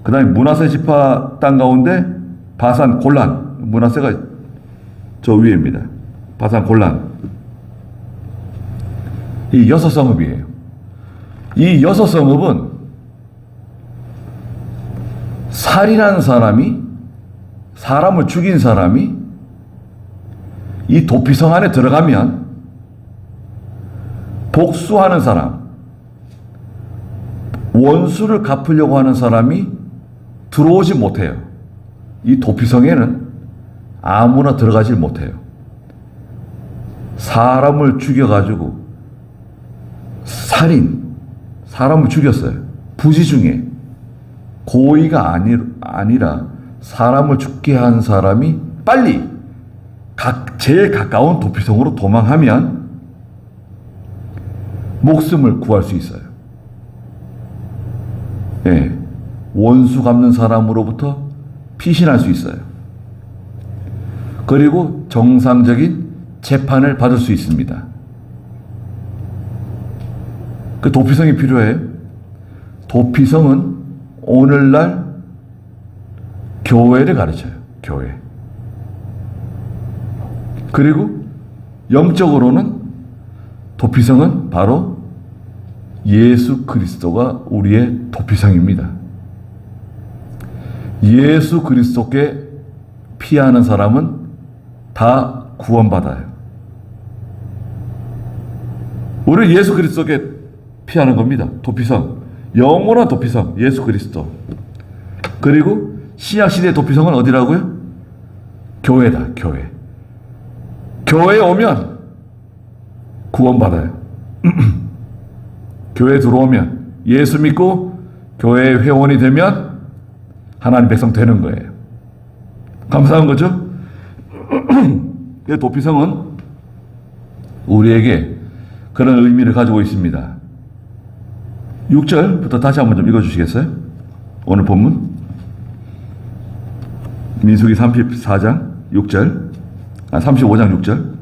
그 다음에 므낫세 지파 땅 가운데 바산 골란, 므낫세가 저 위에입니다. 바산 골란. 이 6성읍이에요. 이 6성읍은 살인한 사람이, 사람을 죽인 사람이 이 도피성 안에 들어가면 복수하는 사람, 원수를 갚으려고 하는 사람이 들어오지 못해요. 이 도피성에는 아무나 들어가질 못해요. 사람을 죽여가지고 사람을 죽였어요. 부지 중에 고의가 아니라 사람을 죽게 한 사람이 빨리 제일 가까운 도피성으로 도망하면 목숨을 구할 수 있어요. 예, 원수 갚는 사람으로부터 피신할 수 있어요. 그리고 정상적인 재판을 받을 수 있습니다. 그 도피성이 필요해요. 도피성은 오늘날 교회를 가르쳐요. 교회. 그리고 영적으로는 도피성은 바로 예수 그리스도가 우리의 도피성입니다. 예수 그리스도께 피하는 사람은 다 구원받아요. 우리 예수 그리스도께 피하는 겁니다. 도피성. 영원한 도피성. 예수 그리스도. 그리고 신약시대의 도피성은 어디라고요? 교회다. 교회. 교회에 오면 구원받아요. 교회에 들어오면 예수 믿고 교회의 회원이 되면 하나님 백성 되는 거예요. 감사한 거죠? 도피성은 우리에게 그런 의미를 가지고 있습니다. 6절부터 다시 한번 좀 읽어주시겠어요? 오늘 본문 민수기 34장 6절 35장 6절.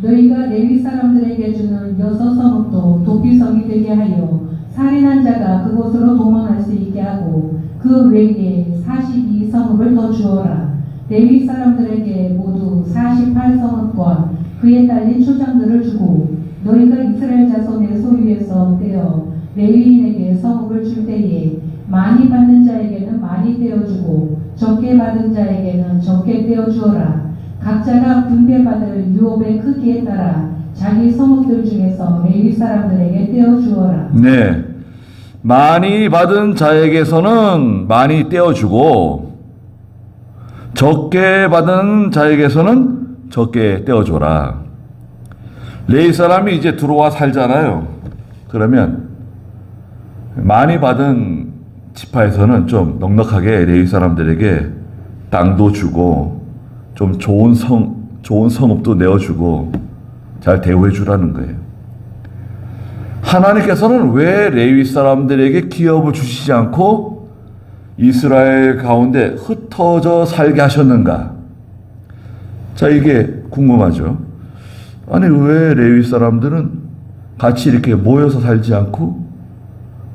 너희가 레위 사람들에게 주는 6성읍도 도피성이 되게 하여 살인한 자가 그곳으로 도망할 수 있게 하고 그 외에 42성읍을 더 주어라. 레위 사람들에게 모두 48성읍과 그에 딸린 초장들을 주고 너희가 이스라엘 자손의 소유에서 떼어 레위인에게 성읍을 줄 때에 많이 받는 자에게는 많이 떼어주고 적게 받은 자에게는 적게 떼어주어라. 각자가 분배받을 유업의 크기에 따라 자기 성읍들 중에서 레위 사람들에게 떼어주어라. 네, 많이 받은 자에게서는 많이 떼어주고 적게 받은 자에게서는 적게 떼어줘라. 레위 사람이 이제 들어와 살잖아요. 그러면 많이 받은 지파에서는 좀 넉넉하게 레위 사람들에게 땅도 주고 좀 좋은 성읍도 내어주고 잘 대우해 주라는 거예요. 하나님께서는 왜 레위 사람들에게 기업을 주시지 않고 이스라엘 가운데 흩어져 살게 하셨는가? 자, 이게 궁금하죠. 아니, 왜 레위 사람들은 같이 이렇게 모여서 살지 않고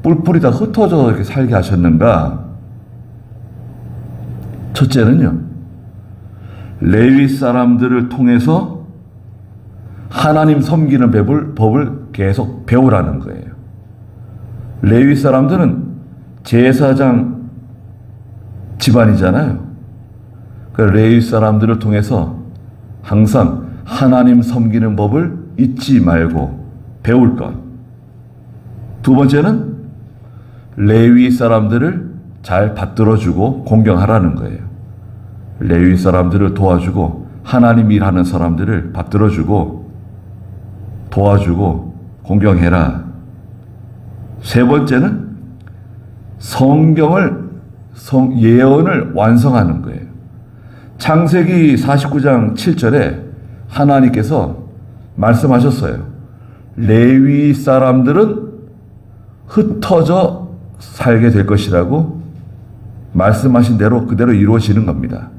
뿔뿔이 다 흩어져 이렇게 살게 하셨는가? 첫째는요, 레위 사람들을 통해서 하나님 섬기는 법을 계속 배우라는 거예요. 레위 사람들은 제사장 집안이잖아요. 그 레위 사람들을 통해서 항상 하나님 섬기는 법을 잊지 말고 배울 것. 두 번째는 레위 사람들을 잘 받들어주고 공경하라는 거예요. 레위 사람들을 도와주고 하나님 일하는 사람들을 받들어주고 도와주고 공경해라. 세 번째는 예언을 완성하는 거예요. 창세기 49장 7절에 하나님께서 말씀하셨어요. 레위 사람들은 흩어져 살게 될 것이라고 말씀하신 대로 그대로 이루어지는 겁니다.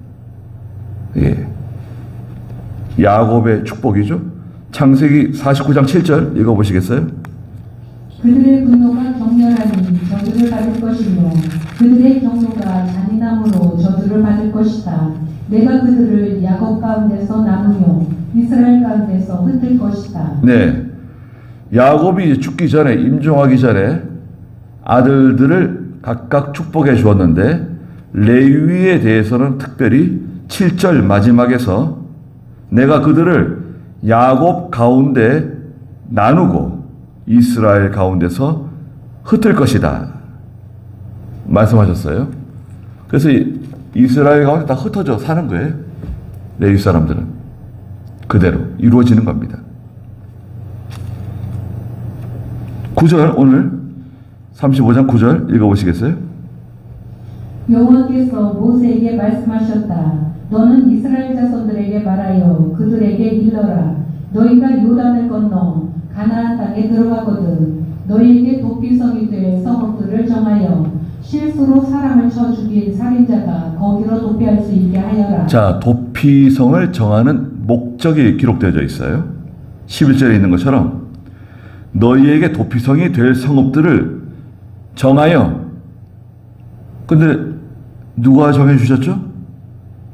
예. 야곱의 축복이죠. 창세기 49장 7절 읽어보시겠어요? 그들의 분노가 격렬하니 저주를 받을 것이며 그들의 경노가 잔인함으로 저주를 받을 것이다. 내가 그들을 야곱 가운데서 나누며 이스라엘 가운데서 흩을 것이다. 네. 야곱이 죽기 전에, 임종하기 전에 아들들을 각각 축복해 주었는데 레위에 대해서는 특별히 7절 마지막에서 내가 그들을 야곱 가운데 나누고 이스라엘 가운데서 흩을 것이다 말씀하셨어요. 그래서 이스라엘 가운데 다 흩어져 사는 거예요. 레위 사람들은 그대로 이루어지는 겁니다. 9절 오늘 35장 9절 읽어보시겠어요? 여호와께서 모세에게 말씀하셨다. 너는 이스라엘 자손들에게 말하여 그들에게 일러라. 너희가 요단을 건너 가나안 땅에 들어가거든 너희에게 도피성이 될 성읍들을 정하여 실수로 사람을 쳐 죽인 살인자가 거기로 도피할 수 있게 하여라. 자, 도피성을 정하는 목적이 기록되어 있어요. 11절에 있는 것처럼 너희에게 도피성이 될 성읍들을 정하여. 근데 누가 정해주셨죠?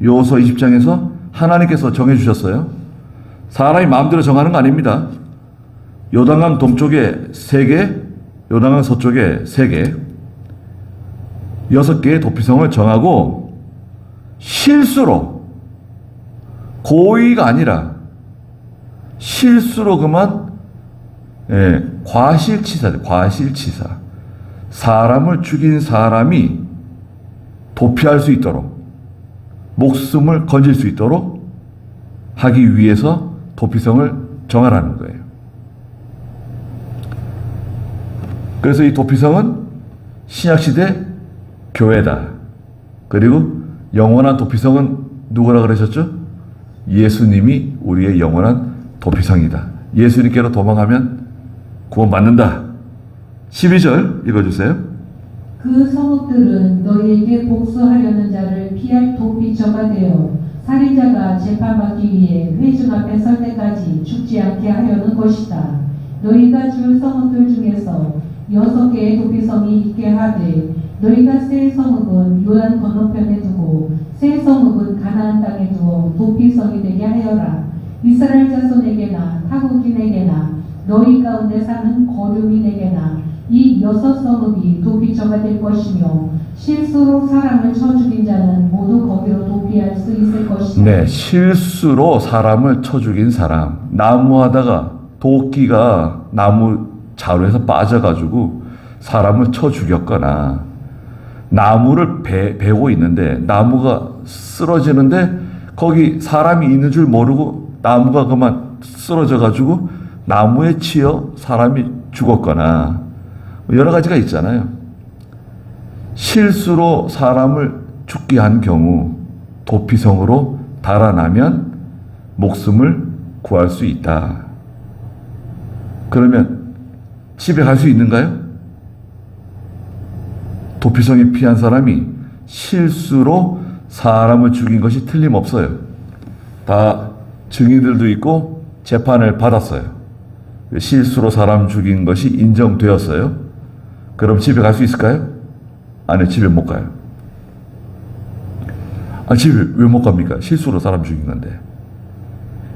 여호수아 20장에서 하나님께서 정해주셨어요. 사람이 마음대로 정하는 거 아닙니다. 요단강 동쪽에 3개, 요단강 서쪽에 3개, 6개의 도피성을 정하고 실수로, 고의가 아니라 실수로 그만 과실치사죠. 과실치사. 사람을 죽인 사람이 도피할 수 있도록, 목숨을 건질 수 있도록 하기 위해서 도피성을 정하라는 거예요. 그래서 이 도피성은 신약시대 교회다. 그리고 영원한 도피성은 누구라 그러셨죠? 예수님이 우리의 영원한 도피성이다. 예수님께로 도망하면 구원받는다. 12절 읽어주세요. 그 성읍들은 너희에게 복수하려는 자를 피할 도피처가 되어 살인자가 재판받기 위해 회중 앞에 설 때까지 죽지 않게 하려는 것이다. 너희가 줄 성읍들 중에서 6개의 도피성이 있게 하되 너희가 세 성읍은 요단 건너편에 두고 세 성읍은 가나안 땅에 두어 도피성이 되게 하여라. 이스라엘 자손에게나 타국인에게나 너희 가운데 사는 거류민에게나 이 6성읍이 도피처가 될 것이며 실수로 사람을 쳐 죽인 자는 모두 거기로 도피할 수 있을 것이다. 네, 실수로 사람을 쳐 죽인 사람. 나무하다가 도끼가 나무 자루에서 빠져가지고 사람을 쳐 죽였거나 나무를 베고 있는데 나무가 쓰러지는데 거기 사람이 있는 줄 모르고 나무가 그만 쓰러져가지고 나무에 치여 사람이 죽었거나 여러 가지가 있잖아요. 실수로 사람을 죽게 한 경우 도피성으로 달아나면 목숨을 구할 수 있다. 그러면 집에 갈 수 있는가요? 도피성에 피한 사람이 실수로 사람을 죽인 것이 틀림없어요. 다 증인들도 있고 재판을 받았어요. 실수로 사람 죽인 것이 인정되었어요. 그럼 집에 갈 수 있을까요? 아니, 집에 못 가요. 집에 왜 못 갑니까? 실수로 사람 죽인 건데.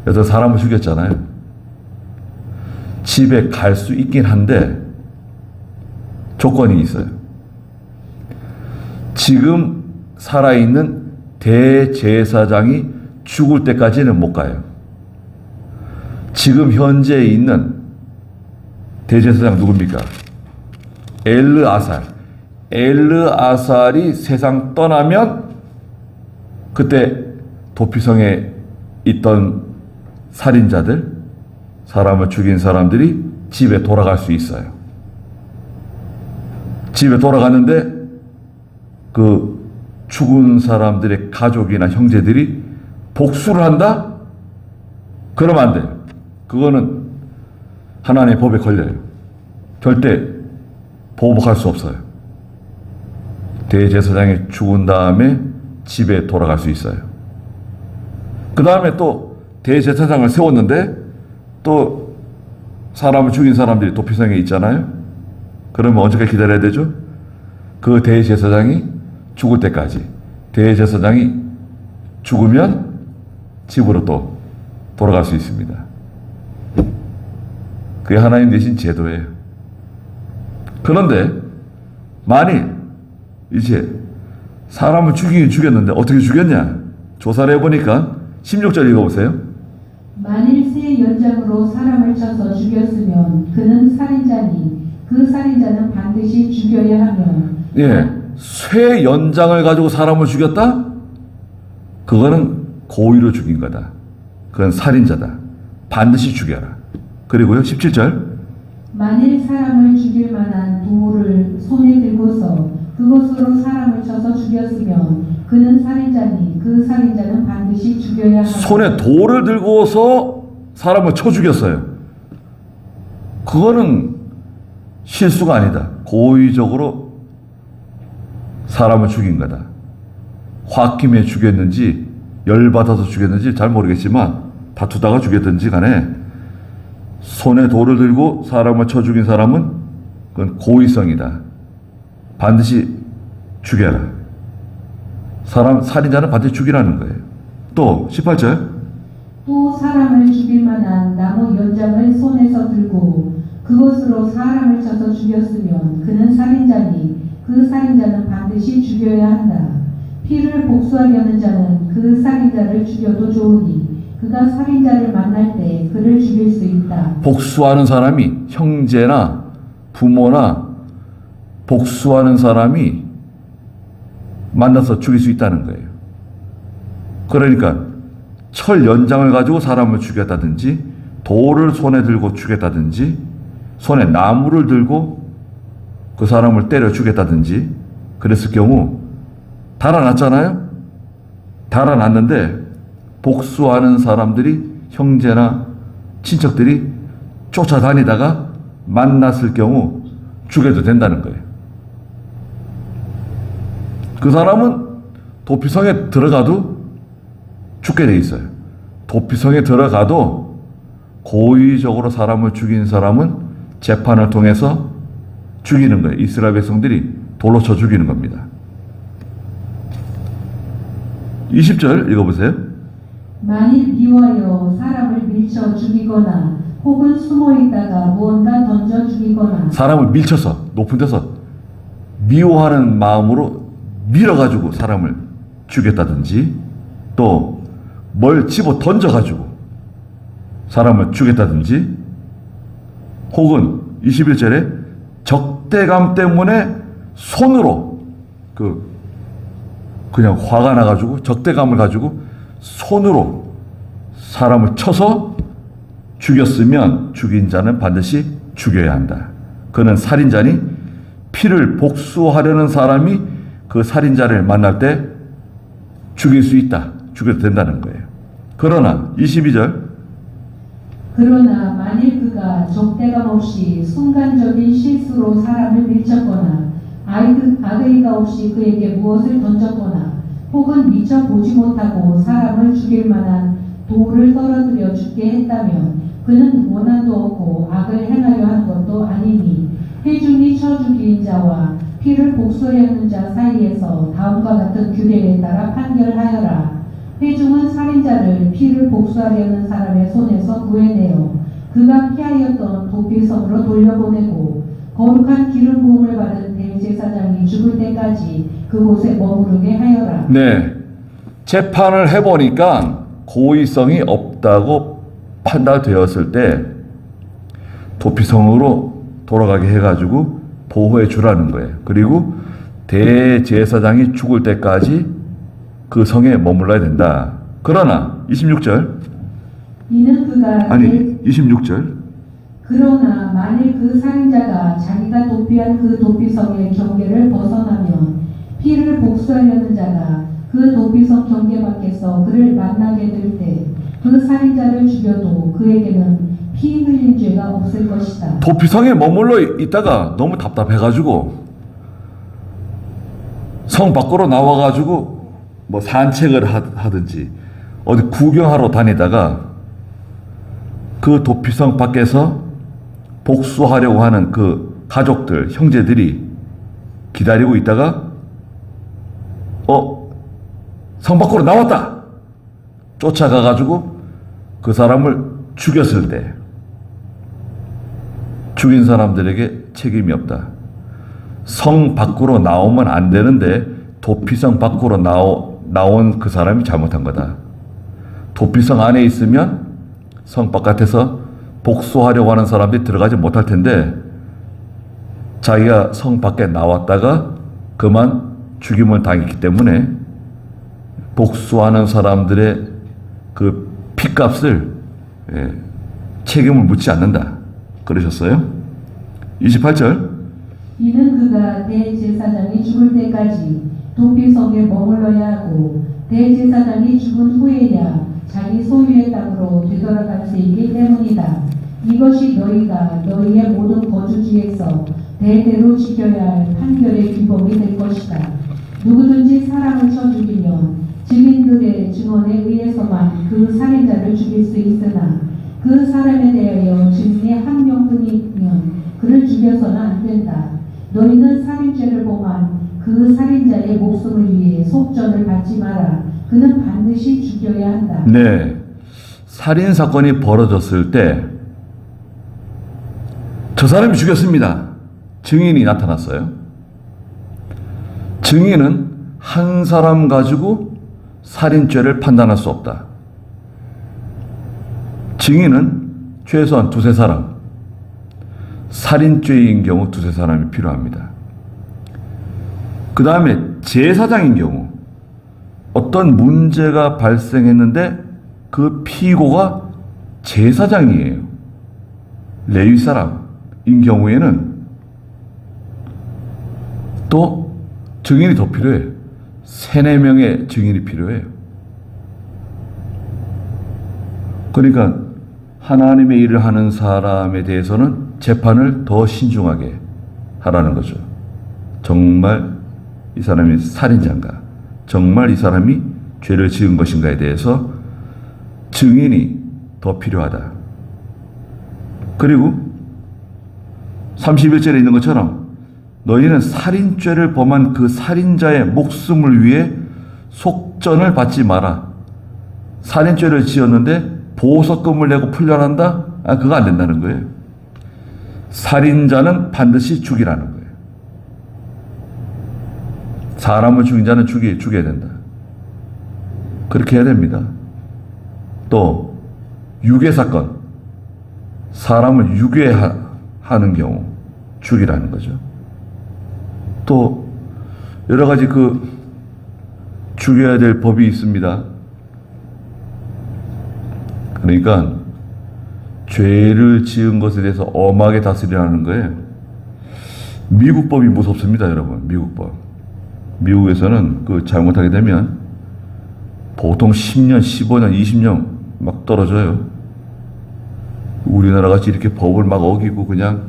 여자 사람을 죽였잖아요. 집에 갈 수 있긴 한데 조건이 있어요. 지금 살아있는 대제사장이 죽을 때까지는 못 가요. 지금 현재 있는 대제사장 누굽니까? 엘르아살. 엘르아살이 세상 떠나면 그때 도피성에 있던 살인자들, 사람을 죽인 사람들이 집에 돌아갈 수 있어요. 집에 돌아갔는데 그 죽은 사람들의 가족이나 형제들이 복수를 한다? 그러면 안 돼요. 그거는 하나님의 법에 걸려요. 절대 보복할 수 없어요. 대제사장이 죽은 다음에 집에 돌아갈 수 있어요. 그 다음에 또 대제사장을 세웠는데 또 사람을 죽인 사람들이 도피성에 있잖아요. 그러면 언제까지 기다려야 되죠? 그 대제사장이 죽을 때까지. 대제사장이 죽으면 집으로 또 돌아갈 수 있습니다. 그게 하나님 내신 제도예요. 그런데 만일 이제 사람을 죽이긴 죽였는데 어떻게 죽였냐? 조사를 해보니까 16절 읽어보세요. 만일 새 연장으로 사람을 쳐서 죽였으면 그는 살인자니 그 살인자는 반드시 죽여야 하며. 예, 쇠 연장을 가지고 사람을 죽였다? 그거는 고의로 죽인 거다. 그건 살인자다. 반드시 죽여라. 그리고요, 17절. 만일 사람을 죽일 만한 도를 손에 들고서 그것으로 사람을 쳐서 죽였으면 그는 살인자니 그 살인자는 반드시 죽여야 하며. 손에 돌을 들고서 사람을 쳐 죽였어요. 그거는 실수가 아니다. 고의적으로 사람을 죽인 거다. 홧김에 죽였는지 열받아서 죽였는지 잘 모르겠지만 다투다가 죽였든지 간에 손에 돌을 들고 사람을 쳐 죽인 사람은 그건 고의성이다. 반드시 죽여라. 살인자는 반드시 죽이라는 거예요. 또 18절. 또 사람을 죽일 만한 나무 연장을 손에서 들고 그것으로 사람을 쳐서 죽였으면 그는 살인자니 그 살인자는 반드시 죽여야 한다. 피를 복수하려는 자는 그 살인자를 죽여도 좋으니 그가 살인자를 만날 때 그를 죽일 수 있다. 복수하는 사람이 형제나 부모나 복수하는 사람이 만나서 죽일 수 있다는 거예요. 그러니까 철 연장을 가지고 사람을 죽였다든지 돌을 손에 들고 죽였다든지 손에 나무를 들고 그 사람을 때려 죽였다든지 그랬을 경우 달아났잖아요. 달아났는데 복수하는 사람들이 형제나 친척들이 쫓아다니다가 만났을 경우 죽여도 된다는 거예요. 그 사람은 도피성에 들어가도 죽게 돼 있어요. 도피성에 들어가도 고의적으로 사람을 죽인 사람은 재판을 통해서 죽이는 거예요. 이스라엘 백성들이 돌로 쳐 죽이는 겁니다. 20절 읽어보세요. 만일 미워하여 사람을 밀쳐 죽이거나 혹은 숨어 있다가 무언가 던져 죽이거나. 사람을 밀쳐서 높은 데서 미워하는 마음으로 밀어가지고 사람을 죽였다든지 또 뭘 집어 던져가지고 사람을 죽였다든지 혹은 21절에 적대감 때문에 손으로 그냥 화가 나가지고 적대감을 가지고 손으로 사람을 쳐서 죽였으면 죽인 자는 반드시 죽여야 한다. 그는 살인자니 피를 복수하려는 사람이 그 살인자를 만날 때 죽일 수 있다. 죽여도 된다는 거예요. 그러나 22절. 그러나 만일 그가 적대감 없이 순간적인 실수로 사람을 밀쳤거나 악의가 없이 그에게 무엇을 던졌거나 혹은 미처 보지 못하고 사람을 죽일 만한 돌을 떨어뜨려 죽게 했다면 그는 원한도 없고 악을 행하려 한 것도 아니니 회중이 쳐 죽인 자와 피를 복수하려는 자 사이에서 다음과 같은 규례에 따라 판결하여라. 회중은 살인자를 피를 복수하려는 사람의 손에서 구해내어 그가 피하였던 도피성으로 돌려보내고 거룩한 기름 부음을 받은 대제사장이 죽을 때까지 그곳에 머무르게 하여라. 네, 재판을 해보니까 고의성이 없다고 판단되었을 때 도피성으로 돌아가게 해가지고 보호해 주라는 거예요. 그리고 대제사장이 죽을 때까지 그 성에 머물러야 된다. 그러나 26절. 이는 그가 26절. 그러나 만일 그 살인자가 자기가 도피한 그 도피성의 경계를 벗어나면 피를 복수하려는 자가 그 도피성 경계 밖에서 그를 만나게 될 때 그 살인자를 죽여도 그에게는 피 흘린 죄가 없을 것이다. 도피성에 머물러 있다가 너무 답답해가지고 성 밖으로 나와가지고 뭐 산책을 하든지 어디 구경하러 다니다가 그 도피성 밖에서 복수하려고 하는 그 가족들, 형제들이 기다리고 있다가 성 밖으로 나왔다! 쫓아가가지고 그 사람을 죽였을 때 죽인 사람들에게 책임이 없다. 성 밖으로 나오면 안 되는데 도피성 밖으로 나온 그 사람이 잘못한 거다. 도피성 안에 있으면 성 바깥에서 복수하려고 하는 사람들이 들어가지 못할 텐데 자기가 성 밖에 나왔다가 그만 죽임을 당했기 때문에 복수하는 사람들의 그 핏값을 책임을 묻지 않는다. 그러셨어요? 28절. 이는 그가 대제사장이 죽을 때까지 도피성에 머물러야 하고 대제사장이 죽은 후에야 자기 소유의 땅으로 되돌아갈 수 있기 때문이다. 이것이 너희가 너희의 모든 거주지에서 대대로 지켜야 할 판결의 규범이 될 것이다. 누구든지 사람을 쳐 죽이면 증인들의 증언에 의해서만 그 살인자를 죽일 수 있으나 그 사람에 대하여 증인이 한 명뿐이면 그를 죽여서는 안 된다. 너희는 살인죄를 범한 그 살인자의 목숨을 위해 속전을 받지 마라. 그는 반드시 죽여야 한다. 네. 살인 사건이 벌어졌을 때 저 사람이 죽였습니다. 증인이 나타났어요. 증인은 한 사람 가지고 살인죄를 판단할 수 없다. 증인은 최소한 두세 사람, 살인죄인 경우 두세 사람이 필요합니다. 그 다음에 제사장인 경우 어떤 문제가 발생했는데 그 피고가 제사장이에요. 레위 사람인 경우에는 또 증인이 더 필요해요. 3-4명의 증인이 필요해요. 그러니까 하나님의 일을 하는 사람에 대해서는 재판을 더 신중하게 하라는 거죠. 정말 이 사람이 살인자인가? 정말 이 사람이 죄를 지은 것인가에 대해서 증인이 더 필요하다. 그리고 31절에 있는 것처럼 너희는 살인죄를 범한 그 살인자의 목숨을 위해 속전을 받지 마라. 살인죄를 지었는데 보석금을 내고 풀려난다? 그거 안 된다는 거예요. 살인자는 반드시 죽이라는 거예요. 사람을 죽인 자는 죽여야 된다. 그렇게 해야 됩니다. 또 유괴 사건, 사람을 유괴하는 경우 죽이라는 거죠. 또 여러 가지 죽여야 될 법이 있습니다. 그러니까 죄를 지은 것에 대해서 엄하게 다스리라는 거예요. 미국 법이 무섭습니다, 여러분. 미국 법. 미국에서는 잘못하게 되면 보통 10년, 15년, 20년 막 떨어져요. 우리나라 같이 이렇게 법을 막 어기고 그냥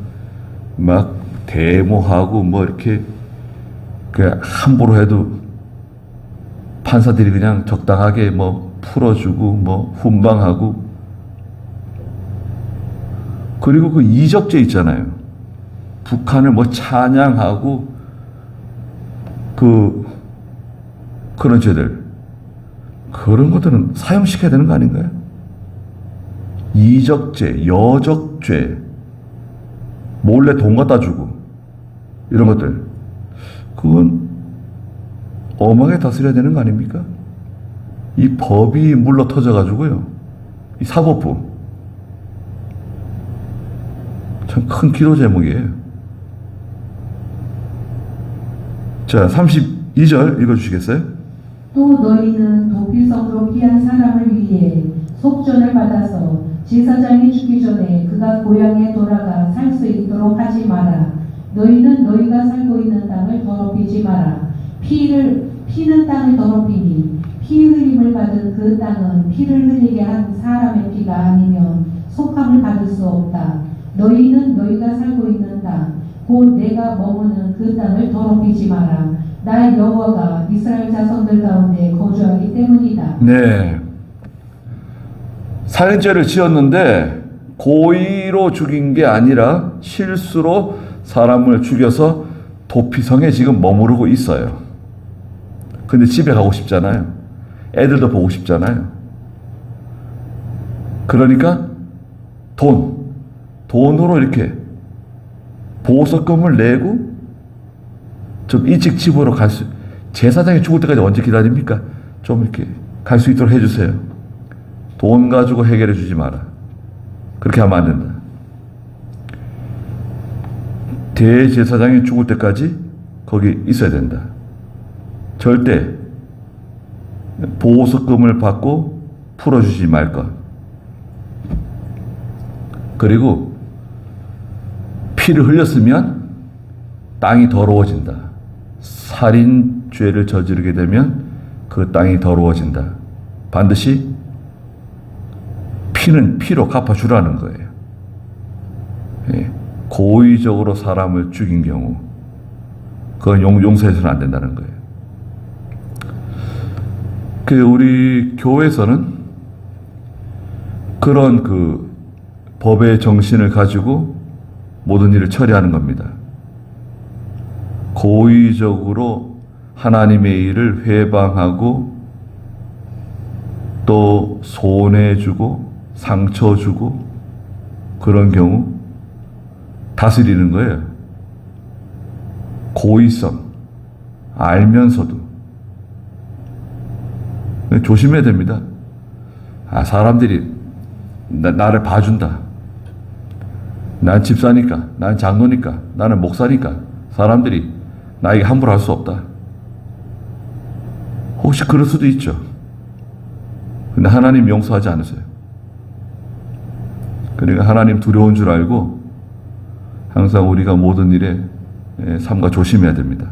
막 데모하고 뭐 이렇게 그냥 함부로 해도 판사들이 그냥 적당하게 뭐 풀어주고 뭐 훈방하고, 그리고 그 이적죄 있잖아요. 북한을 뭐 찬양하고 그런 죄들, 그런 것들은 사형시켜야 되는 거 아닌가요? 이적죄, 여적죄, 몰래 돈 갖다 주고 이런 것들, 그건 엄하게 다스려야 되는 거 아닙니까? 이 법이 물러 터져가지고요, 이 사법부 참 큰 기도 제목이에요. 자, 32절 읽어주시겠어요? 또 너희는 도피성으로 피한 사람을 위해 속전을 받아서 제사장이 죽기 전에 그가 고향에 돌아가 살 수 있도록 하지 마라. 너희는 너희가 살고 있는 땅을 더럽히지 마라. 피는 땅을 더럽히니 피 흘림을 받은 그 땅은 피를 흘리게 한 사람의 피가 아니면 속함을 받을 수 없다. 너희는 너희가 살고 있는 땅, 곧 내가 머무는 그 땅을 더럽히지 마라. 나 여호와가 이스라엘 자손들 가운데 거주하기 때문이다. 네. 살인죄를 지었는데 고의로 죽인 게 아니라 실수로 사람을 죽여서 도피성에 지금 머무르고 있어요. 근데 집에 가고 싶잖아요. 애들도 보고 싶잖아요. 그러니까 돈으로 이렇게 보석금을 내고 좀 일찍 집으로 제사장이 죽을 때까지 언제 기다립니까? 좀 이렇게 갈 수 있도록 해주세요. 돈 가지고 해결해 주지 마라. 그렇게 하면 안 된다. 대제사장이 죽을 때까지 거기 있어야 된다. 절대 보석금을 받고 풀어주지 말 것. 그리고 피를 흘렸으면 땅이 더러워진다. 살인죄를 저지르게 되면 그 땅이 더러워진다. 반드시 피는 피로 갚아주라는 거예요. 예. 고의적으로 사람을 죽인 경우 그건 용서해서는 안 된다는 거예요. 우리 교회에서는 그런 법의 정신을 가지고 모든 일을 처리하는 겁니다. 고의적으로 하나님의 일을 회방하고 또 손해주고 상처주고 그런 경우 다스리는 거예요. 고의성 알면서도 조심해야 됩니다. 사람들이 나를 봐준다. 난 집사니까, 난 장로니까, 나는 목사니까 사람들이 나에게 함부로 할 수 없다. 혹시 그럴 수도 있죠. 근데 하나님 용서하지 않으세요. 그러니까 하나님 두려운 줄 알고 항상 우리가 모든 일에 삼가 조심해야 됩니다.